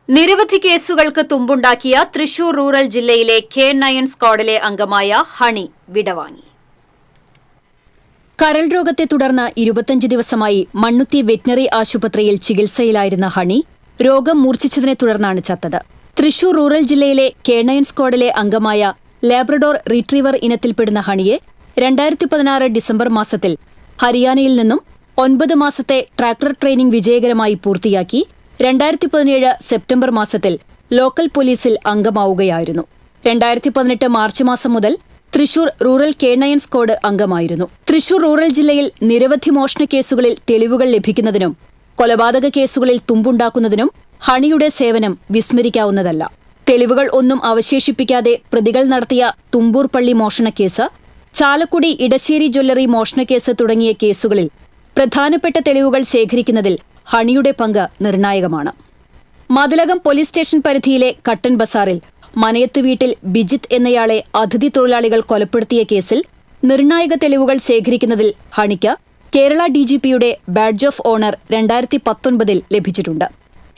നിരവധി കേസുകൾക്ക് തുമ്പുണ്ടാക്കിയ തൃശൂർ റൂറൽ ജില്ലയിലെ K9 സ്ക്വാഡിലെ അംഗമായ ഹണി വിടവാങ്ങി. കരൾ രോഗത്തെ തുടർന്ന് 25 ദിവസമായി മണ്ണുത്തി വെറ്റിനറി ആശുപത്രിയിൽ ചികിത്സയിലായിരുന്ന ഹണി രോഗം മൂർച്ഛിച്ചതിനെ തുടർന്നാണ് ചത്തത്. തൃശൂർ റൂറൽ ജില്ലയിലെ K9 സ്ക്വാഡിലെ അംഗമായ ലാബ്രഡോർ റിട്രീവർ ഇനത്തിൽപ്പെടുന്ന ഹണിയെ 2016 ഡിസംബർ മാസത്തിൽ ഹരിയാനയിൽ നിന്നും 9 മാസത്തെ ട്രാക്ടർ ട്രെയിനിംഗ് വിജയകരമായി പൂർത്തിയാക്കി 2017 സെപ്റ്റംബർ മാസത്തിൽ ലോക്കൽ പോലീസിൽ അംഗമാവുകയായിരുന്നു. 2018 മാർച്ച് മാസം മുതൽ തൃശൂർ റൂറൽ K9 സ്ക്വാഡ് അംഗമായിരുന്നു. തൃശൂർ റൂറൽ ജില്ലയിൽ നിരവധി മോഷണ കേസുകളിൽ തെളിവുകൾ ലഭിക്കുന്നതിനും കൊലപാതക കേസുകളിൽ തുമ്പുണ്ടാക്കുന്നതിനും ഹണിയുടെ സേവനം വിസ്മരിക്കാവുന്നതല്ല. തെളിവുകൾ ഒന്നും അവശേഷിപ്പിക്കാതെ പ്രതികൾ നടത്തിയ തുമ്പൂർ പള്ളി മോഷണക്കേസ്, ചാലക്കുടി ഇടശ്ശേരി ജ്വല്ലറി മോഷണക്കേസ് തുടങ്ങിയ കേസുകളിൽ പ്രധാനപ്പെട്ട തെളിവുകൾ ശേഖരിക്കുന്നതിൽ ഹണിയുടെ പങ്ക് നിർണായകമാണ്. മതിലകം പോലീസ് സ്റ്റേഷൻ പരിധിയിലെ കട്ടൻ ബസാറിൽ മനയത്ത് വീട്ടിൽ ബിജിത്ത് എന്നയാളെ അതിഥി തൊഴിലാളികൾ കൊലപ്പെടുത്തിയ കേസിൽ നിർണായക തെളിവുകൾ ശേഖരിക്കുന്നതിൽ ഹണിക്ക് കേരള DGPയുടെ ബാഡ്ജ് ഓഫ് ഓണർ 2019 ലഭിച്ചിട്ടുണ്ട്.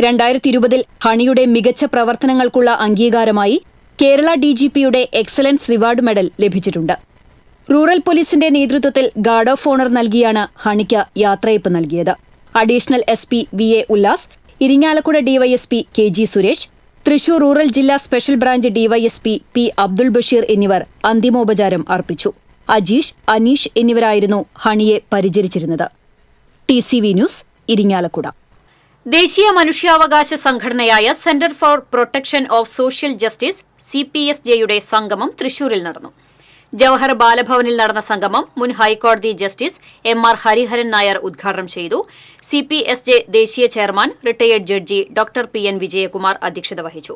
2020 ഹണിയുടെ മികച്ച പ്രവർത്തനങ്ങൾക്കുള്ള അംഗീകാരമായി കേരള DGPയുടെ എക്സലൻസ് റിവാർഡ് മെഡൽ ലഭിച്ചിട്ടുണ്ട്. റൂറൽ പോലീസിന്റെ നേതൃത്വത്തിൽ ഗാർഡ് ഓഫ് ഓണർ നൽകിയാണ് ഹണിക്ക് യാത്രയയപ്പ് നൽകിയത്. Additional SP VA Ullas, Irinjalakuda DYSP KG Suresh, Thrissur rural ജില്ലാ special branch DYSP P Abdul Basheer എന്നിവർ അന്തിമോപചാരം അർപ്പിച്ചു. അജീഷ്, അനീഷ് എന്നിവരായിരുന്നു ഹണിയെ പരിചരിച്ചിരുന്നത്. TCV news, Irinjalakuda. ദേശീയ മനുഷ്യാവകാശ സംഘടനയായ centre for protection of social justice CPSJയുടെ സംഗമം തൃശൂരിൽ നടന്നു. ജവഹർ ബാലഭവനിൽ നടന്ന സംഗമം മുൻ ഹൈക്കോടതി ജസ്റ്റിസ് MR ഹരിഹരൻ നായർ ഉദ്ഘാടനം ചെയ്തു. CPSJ ദേശീയ chairman retired judge doctor PN Vijayakumar അധ്യക്ഷത വഹിച്ചു.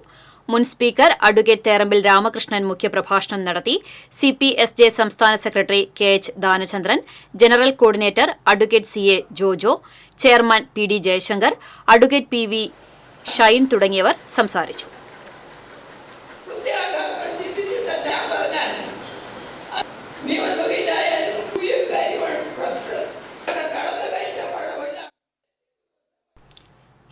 മുൻ സ്പീക്കർ അഡ്വക്കേറ്റ് തേറമ്പിൽ രാമകൃഷ്ണൻ മുഖ്യപ്രഭാഷണം നടത്തി. CPSJ സംസ്ഥാന secretary KH Danachandran, general coordinator advocate CA Jojo, chairman PD Jayashankar, advocate PV Shine തുടങ്ങിയവർ സംസാരിച്ചു.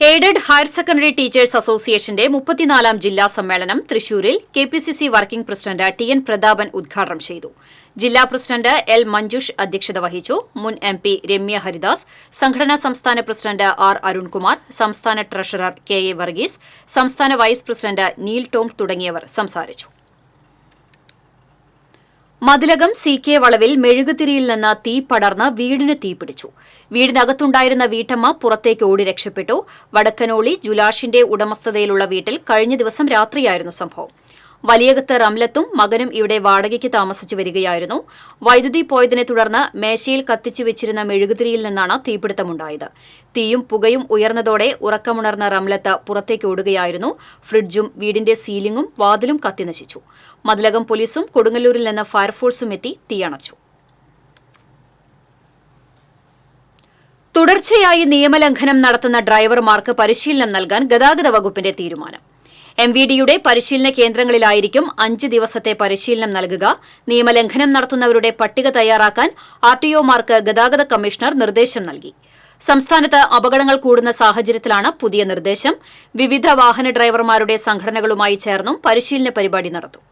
എയ്ഡഡ് ഹയർ സെക്കൻഡറി ടീച്ചേഴ്സ് അസോസിയേഷന്റെ 34ാം ജില്ലാ സമ്മേളനം തൃശൂരിൽ KPCC working president TN Prathapan ഉദ്ഘാടനം ചെയ്തു. ജില്ലാ പ്രസിഡന്റ് L മഞ്ജുഷ് അധ്യക്ഷത വഹിച്ചു. മുൻ MP രമ്യ ഹരിദാസ്, സംഘടനാ സംസ്ഥാന പ്രസിഡന്റ് R അരുൺകുമാർ, സംസ്ഥാന ട്രഷറർ KA വർഗീസ്, സംസ്ഥാന വൈസ് പ്രസിഡന്റ് നീൽ ടോം തുടങ്ങിയവർ സംസാരിച്ചു. മതിലകം CK വളവിൽ മെഴുകുതിരിയിൽ നിന്ന് തീ പടർന്ന് വീടിന് തീപിടിച്ചു. വീടിനകത്തുണ്ടായിരുന്ന വീട്ടമ്മ പുറത്തേക്ക് ഓടി രക്ഷപ്പെട്ടു. വടക്കനോളി ജുലാഷിന്റെ ഉടമസ്ഥതയിലുള്ള വീട്ടിൽ കഴിഞ്ഞ ദിവസം രാത്രിയായിരുന്നു സംഭവം. വലിയകത്ത് റംലത്തും മകനും ഇവിടെ വാടകയ്ക്ക് താമസിച്ചു വരികയായിരുന്നു. വൈദ്യുതി പോയതിനെ തുടർന്ന് മേശയിൽ കത്തിച്ചു വെച്ചിരുന്ന മെഴുകുതിരിയിൽ നിന്നാണ് തീപിടുത്തമുണ്ടായത്. തീയും പുകയും ഉയർന്നതോടെ ഉറക്കമുണർന്ന റംലത്ത് പുറത്തേക്ക് ഓടുകയായിരുന്നു. ഫ്രിഡ്ജും വീടിന്റെ സീലിംഗും വാതിലും കത്തിനശിച്ചു. മതിലകം പോലീസും കൊടുങ്ങല്ലൂരിൽ നിന്ന് ഫയർഫോഴ്സും എത്തി തീയണച്ചു. തുടർച്ചയായി നിയമലംഘനം നടത്തുന്ന ഡ്രൈവർമാർക്ക് പരിശീലനം നൽകാൻ ഗതാഗത വകുപ്പിന്റെ തീരുമാനം. MVDയുടെ പരിശീലന കേന്ദ്രങ്ങളിലായിരിക്കും 5 ദിവസത്തെ പരിശീലനം നൽകുക. നിയമലംഘനം നടത്തുന്നവരുടെ പട്ടിക തയ്യാറാക്കാൻ RTOമാർക്ക് ഗതാഗത കമ്മീഷണർ നിർദ്ദേശം നൽകി. സംസ്ഥാനത്ത് അപകടങ്ങൾ കൂടുന്ന സാഹചര്യത്തിലാണ് പുതിയ നിർദ്ദേശം. വിവിധ വാഹന ഡ്രൈവർമാരുടെ സംഘടനകളുമായി ചേർന്നും പരിശീലന പരിപാടി നടത്തും.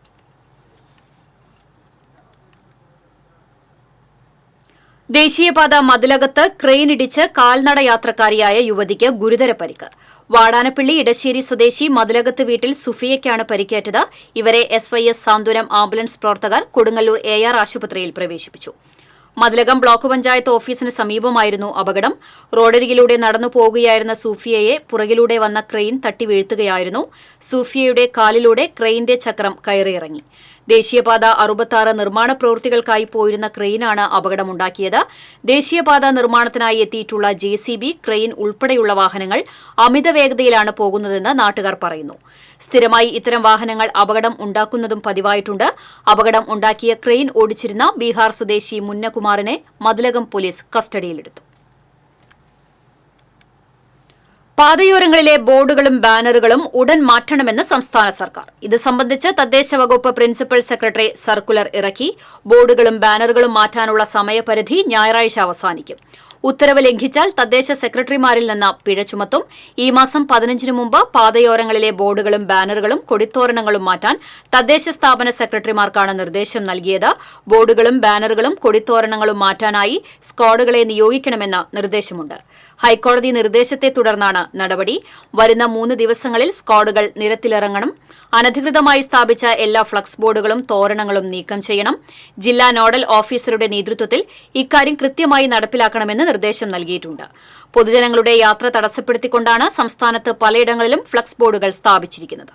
ദേശീയപാത മതിലകത്ത് ക്രെയിനിടിച്ച് കാൽനട യാത്രക്കാരിയായ യുവതിക്ക് ഗുരുതര പരിക്ക്. വാടാനപ്പള്ളി ഇടശ്ശേരി സ്വദേശി മതിലകത്ത് വീട്ടിൽ സുഫിയയ്ക്കാണ് പരിക്കേറ്റത്. ഇവരെ SYS സാന്ത്വനം ആംബുലൻസ് പ്രവർത്തകർ കൊടുങ്ങല്ലൂർ AR ആശുപത്രിയിൽ പ്രവേശിപ്പിച്ചു. മതിലകം ബ്ലോക്ക് പഞ്ചായത്ത് ഓഫീസിന് സമീപമായിരുന്നു അപകടം. റോഡരികിലൂടെ നടന്നു പോകുകയായിരുന്ന സൂഫിയയെ പുറകിലൂടെ വന്ന ക്രെയിൻ തട്ടി വീഴ്ത്തുകയായിരുന്നു. സൂഫിയയുടെ കാലിലൂടെ ക്രെയിന്റെ ചക്രം കയറിയിറങ്ങി. ദേശീയപാത 66 നിർമ്മാണ പ്രവൃത്തികൾക്കായി പോയിരുന്ന ക്രെയിനാണ് അപകടമുണ്ടാക്കിയത്. ദേശീയപാത നിർമ്മാണത്തിനായി എത്തിയിട്ടുള്ള JCB, ക്രെയിൻ ഉൾപ്പെടെയുള്ള വാഹനങ്ങൾ അമിത വേഗതയിലാണ് പോകുന്നതെന്ന് നാട്ടുകാർ പറയുന്നു. സ്ഥിരമായി ഇത്തരം വാഹനങ്ങൾ അപകടം ഉണ്ടാക്കുന്നതും പതിവായിട്ടുണ്ട്. അപകടം ഉണ്ടാക്കിയ ക്രെയിൻ ഓടിച്ചിരുന്ന ബീഹാർ സ്വദേശി മുന്നകുമാറിനെ മതിലകം പോലീസ് കസ്റ്റഡിയിലെടുത്തു. പാതയോരങ്ങളിലെ ബോർഡുകളും ബാനറുകളും ഉടൻ മാറ്റണമെന്ന് സംസ്ഥാന സർക്കാർ. ഇത് സംബന്ധിച്ച് തദ്ദേശ വകുപ്പ് പ്രിൻസിപ്പൽ സെക്രട്ടറി സർക്കുലർ ഇറക്കി. ബോർഡുകളും ബാനറുകളും മാറ്റാനുള്ള സമയപരിധി ഞായറാഴ്ച അവസാനിക്കും. ഉത്തരവ് ലംഘിച്ചാൽ തദ്ദേശ സെക്രട്ടറിമാരിൽ നിന്ന് പിഴ ചുമത്തും. ഈ മാസം 15 മുമ്പ് പാതയോരങ്ങളിലെ ബോർഡുകളും ബാനറുകളും കൊടിത്തോരണങ്ങളും മാറ്റാൻ തദ്ദേശ സ്ഥാപന സെക്രട്ടറിമാർക്കാണ് നിർദ്ദേശം നൽകിയത്. ബോർഡുകളും ബാനറുകളും കൊടിത്തോരണങ്ങളും മാറ്റാനായി സ്ക്വാഡുകളെ നിയോഗിക്കണമെന്ന് നിർദ്ദേശമുണ്ട്. ഹൈക്കോടതി നിർദ്ദേശത്തെ തുടർന്നാണ് നടപടി. വരുന്ന 3 ദിവസങ്ങളിൽ സ്ക്വാഡുകൾ നിരത്തിലിറങ്ങണം. അനധികൃതമായി സ്ഥാപിച്ച എല്ലാ ഫ്ലക്സ് ബോർഡുകളും തോരണങ്ങളും നീക്കം ചെയ്യണം. ജില്ലാ നോഡൽ ഓഫീസറുടെ നേതൃത്വത്തിൽ ഇക്കാര്യം കൃത്യമായി നടപ്പിലാക്കണമെന്ന് നിർദ്ദേശം നൽകിയിട്ടുണ്ട്. പൊതുജനങ്ങളുടെ യാത്ര തടസ്സപ്പെടുത്തിക്കൊണ്ടാണ് സംസ്ഥാനത്ത് പലയിടങ്ങളിലും ഫ്ലക്സ് ബോർഡുകൾ സ്ഥാപിച്ചിരിക്കുന്നത്.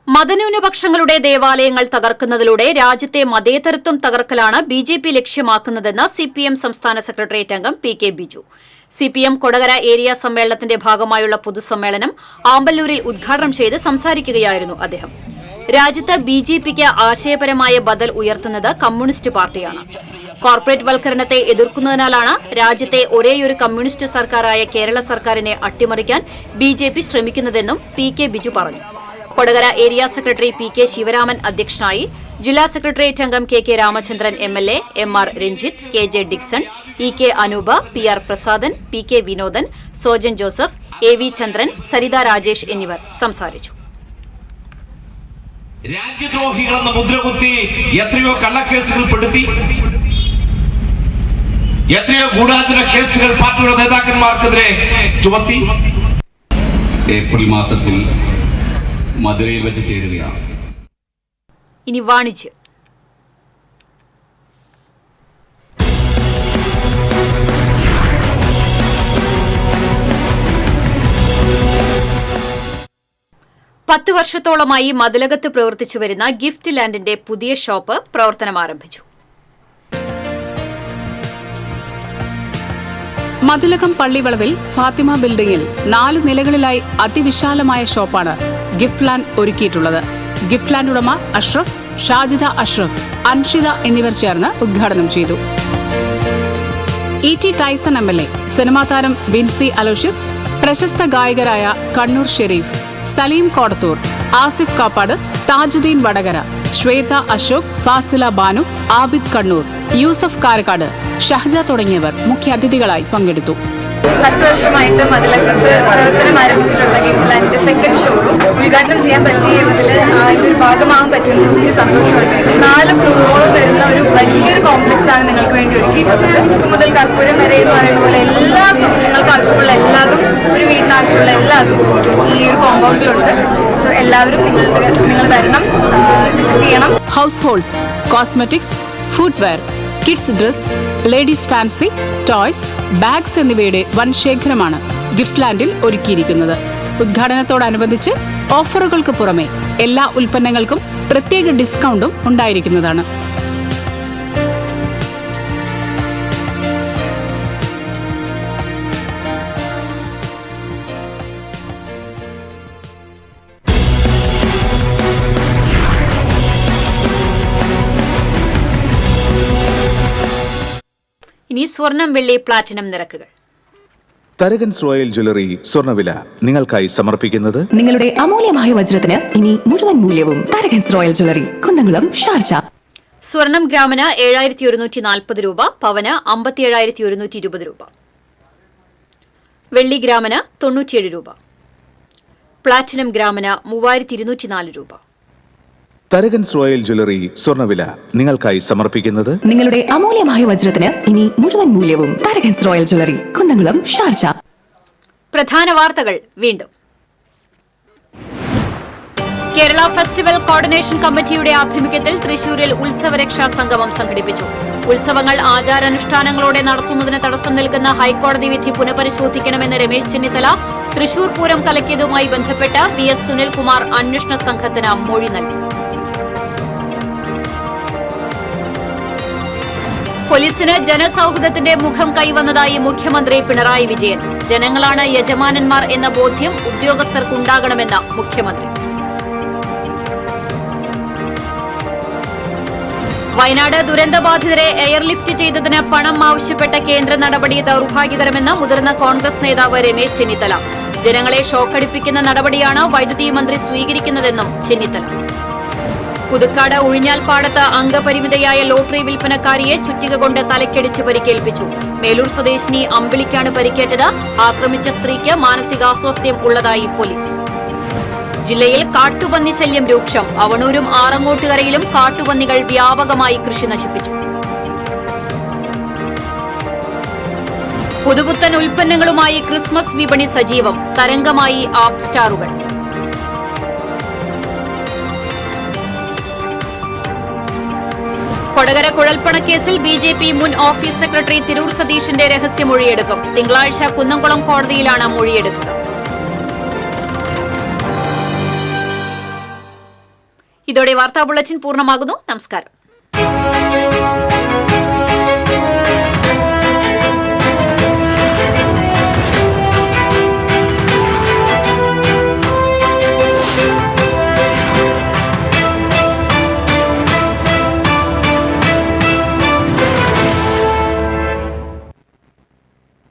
മതന്യൂനപക്ഷങ്ങളുടെ ദേവാലയങ്ങൾ തകർക്കുന്നതിലൂടെ രാജ്യത്തെ മതേതരത്വം തകർക്കലാണ് BJP ലക്ഷ്യമാക്കുന്നതെന്ന് CPM സംസ്ഥാന സെക്രട്ടേറിയറ്റ് അംഗം PK Biju. CPM Kodakara area സമ്മേളനത്തിന്റെ ഭാഗമായുള്ള പൊതുസമ്മേളനം ആമ്പല്ലൂരിൽ ഉദ്ഘാടനം ചെയ്ത് സംസാരിക്കുകയായിരുന്നു അദ്ദേഹം. രാജ്യത്ത് BJPക്ക് ആശയപരമായ ബദൽ ഉയർത്തുന്നത് കമ്മ്യൂണിസ്റ്റ് പാർട്ടിയാണ്. കോർപ്പറേറ്റ് വൽക്കരണത്തെ എതിർക്കുന്നതിനാലാണ് രാജ്യത്തെ ഒരേയൊരു കമ്മ്യൂണിസ്റ്റ് സർക്കാരായ കേരള സർക്കാരിനെ അട്ടിമറിക്കാൻ BJP ശ്രമിക്കുന്നതെന്നും PK ബിജു പറഞ്ഞു. Kodakara area secretary PK Sivaraman അധ്യക്ഷനായി. ജില്ലാ സെക്രട്ടേറിയറ്റ് അംഗം KK Ramachandran MLA, MR Ranjith, KJ Dixon, EK Anupa, PR Prasadan, PK Vinodan, Sojan Joseph, AV ചന്ദ്രൻ, സരിത രാജേഷ് എന്നിവർ സംസാരിച്ചു. രാജ്യദ്രോഹികളെന്ന മുദ്രകുത്തി എത്രയോ കള്ളക്കേസുകൾ പെടുത്തി, എത്രയോ ഗൂഢാചര കേസുകൾ പാർട്ടിയുടെ നേതാക്കന്മാർക്കെതിരെ ചുമത്തി. ഏപ്രിൽ മാസത്തിൽ മധുരയിൽ വെച്ച് ചേരുകയാണ്. ഇനി വാണിജ്യം. പത്ത് വർഷത്തോളമായി മതിലകത്ത് പ്രവർത്തിച്ചുവരുന്ന ഗിഫ്റ്റ് ലാൻഡിന്റെ പുതിയ ഷോപ്പ് പ്രവർത്തനം ആരംഭിച്ചു. മതിലകം പള്ളിവളവിൽ ഫാത്തിമ ബിൽഡിംഗിൽ 4 നിലകളിലായി അതിവിശാലമായ ഷോപ്പാണ് ഗിഫ്റ്റ് ലാൻഡ് ഒരുക്കിയിട്ടുള്ളത്. ഗിഫ്റ്റ് ലാൻഡ് ഉടമ അഷ്റഫ്, ഷാജിദ അഷ്റഫ്, അൻഷിദ എന്നിവർ ചേർന്ന് ഉദ്ഘാടനം ചെയ്തു. E.T. ടൈസൺ MLA, സിനിമാ താരം വിൻസി അലോഷ്യസ്, പ്രശസ്ത ഗായകരായ കണ്ണൂർ ഷെരീഫ്, സലീം കോടത്തൂർ, ആസിഫ് കാപ്പാട്, താജുദ്ദീൻ വടകര, ശ്വേത അശോക്, ഫാസില ബാനു, ആബിദ് കണ്ണൂർ, യൂസഫ് കാരക്കാട്, ഷഹജ തുടങ്ങിയവർ മുഖ്യാതിഥികളായി പങ്കെടുത്തു. 10 വർഷമായിട്ട് മതിലകത്ത് പ്രവർത്തനം ആരംഭിച്ചിട്ടുള്ള ഗിഫ്റ്റ് ലാൻഡിന്റെ സെക്കൻഡ് ഷോറൂം ഉദ്ഘാടനം ചെയ്യാൻ പറ്റിയതിൽ അതിന്റെ ഒരു ഭാഗമാകാൻ പറ്റുന്നത് ഒത്തിരി സന്തോഷമുണ്ട്. 4 ഫ്ലോറുകൾ വരുന്ന ഒരു വലിയൊരു കോംപ്ലക്സ് ആണ് നിങ്ങൾക്ക് വേണ്ടി ഒരുക്കിയിട്ടുള്ളത്. മുതൽ കർപ്പൂരം വരെ എന്ന് പറയുന്ന പോലെ എല്ലാതും നിങ്ങൾക്ക് ആവശ്യമുള്ള എല്ലാതും, ഒരു വീടിന് ആവശ്യമുള്ള എല്ലാതും ഈ ഒരു കോമ്പൗണ്ടിലുണ്ട്. സോ എല്ലാവരും നിങ്ങൾ വരണം, വിസിറ്റ് ചെയ്യണം. House holds, cosmetics, footwear, kids dress, ladies fancy, toys, bags എന്നിവയുടെ വൻ ശേഖരമാണ് ഗിഫ്റ്റ് ലാൻഡിൽ ഒരുക്കിയിരിക്കുന്നത്. ഉദ്ഘാടനത്തോടനുബന്ധിച്ച് ഓഫറുകൾക്ക് പുറമെ എല്ലാ ഉൽപ്പന്നങ്ങൾക്കും പ്രത്യേക ഡിസ്കൗണ്ടും ഉണ്ടായിരിക്കുന്നതാണ്. ഇനി സ്വർണം, വെള്ളി, പ്ലാറ്റിനം നിരക്കുകൾ. തരകൻസ് റോയൽ ജ്വല്ലറി സ്വർണ്ണവില നിങ്ങൾക്കായി സമർപ്പിക്കുന്നത് നിങ്ങളുടെ അമൂല്യമായ വജ്രത്തിന് ഇനി മുഴുവൻ മൂല്യവും Tharakans royal jewellery, Kunnamkulam, Sharjah. സ്വർണം ഗ്രാമിന് 7140 രൂപ, പവന് 57,120 രൂപ. വെള്ളി ഗ്രാമിന് 97 രൂപ. പ്ലാറ്റിനം ഗ്രാമിന് 3204 രൂപ. തരകൻസ് റോയൽ ജ്വല്ലറി സ്വർണ്ണവില നിങ്ങൾക്കായി സമർപ്പിക്കുന്നത് നിങ്ങളുടെ അമൂല്യമായ വജ്രത്തിന് ഇനി മുഴുവൻ മൂല്യവും Tharakans royal jewellery, Kunnamkulam, Sharjah. പ്രധാന വാർത്തകൾ വീണ്ടും. കേരള ഫെസ്റ്റിവൽ കോർഡിനേഷൻ കമ്മിറ്റിയുടെ ആഭിമുഖ്യത്തിൽ തൃശൂരിൽ ഉത്സവരക്ഷാ സംഗമം സംഘടിപ്പിച്ചു. ഉത്സവങ്ങൾ ആചാരാനുഷ്ഠാനങ്ങളോടെ നടത്തുന്നതിന് തടസ്സം നിൽക്കുന്ന ഹൈക്കോടതി വിധി പുനഃപരിശോധിക്കണമെന്ന് രമേശ് ചെന്നിത്തല. തൃശൂർ പൂരം കലക്കിയതുമായി ബന്ധപ്പെട്ട് PS സുനിൽകുമാർ അന്വേഷണ സംഘത്തിന് മൊഴി നൽകി. പോലീസിന് ജനസൌഹൃദത്തിന്റെ മുഖം കൈവന്നതായി മുഖ്യമന്ത്രി പിണറായി വിജയൻ. ജനങ്ങളാണ് യജമാനന്മാർ എന്ന ബോധ്യം ഉദ്യോഗസ്ഥർക്കുണ്ടാകണമെന്ന് മുഖ്യമന്ത്രി. വയനാട് ദുരന്തബാധിതരെ എയർലിഫ്റ്റ് ചെയ്തതിന് പണം ആവശ്യപ്പെട്ട കേന്ദ്ര നടപടി ദൌർഭാഗ്യകരമെന്ന് മുതിർന്ന കോൺഗ്രസ് നേതാവ് രമേശ് ചെന്നിത്തല. ജനങ്ങളെ ഷോക്കടിപ്പിക്കുന്ന നടപടിയാണ് വൈദ്യുതി മന്ത്രി സ്വീകരിക്കുന്നതെന്നും ചെന്നിത്തല. പുതുക്കാട് ഉഴിഞ്ഞാൽപ്പാടത്ത് അംഗപരിമിതയായ ലോട്ടറി വിൽപ്പനക്കാരിയെ ചുറ്റിക കൊണ്ട് തലക്കടിച്ച് പരിക്കേൽപ്പിച്ചു. മേലൂർ സ്വദേശിനി അമ്പിളിക്കാണ് പരിക്കേറ്റത്. ആക്രമിച്ച സ്ത്രീക്ക് മാനസികാസ്വാസ്ഥ്യം ഉള്ളതായി പോലീസ്. ജില്ലയിൽ കാട്ടുപന്നി ശല്യം രൂക്ഷം. അവണൂരും ആറങ്ങോട്ടുകരയിലും കാട്ടുപന്നികൾ വ്യാപകമായി കൃഷി നശിപ്പിച്ചു. പുതുപുത്തൻ ഉൽപ്പന്നങ്ങളുമായി ക്രിസ്മസ് വിപണി സജീവം. തരംഗമായി ആപ്പ് സ്റ്റാറുകൾ. കൊടകര കുഴൽപ്പണക്കേസിൽ BJP മുൻ ഓഫീസ് സെക്രട്ടറി തിരൂർ സതീഷിന്റെ രഹസ്യമൊഴിയെടുക്കും. തിങ്കളാഴ്ച കുന്നംകുളം കോടതിയിലാണ് മൊഴിയെടുക്കുക. ഇതോടെ വാർത്താ ബുള്ളറ്റിൻ പൂർണ്ണമാകുന്നു. നമസ്കാരം.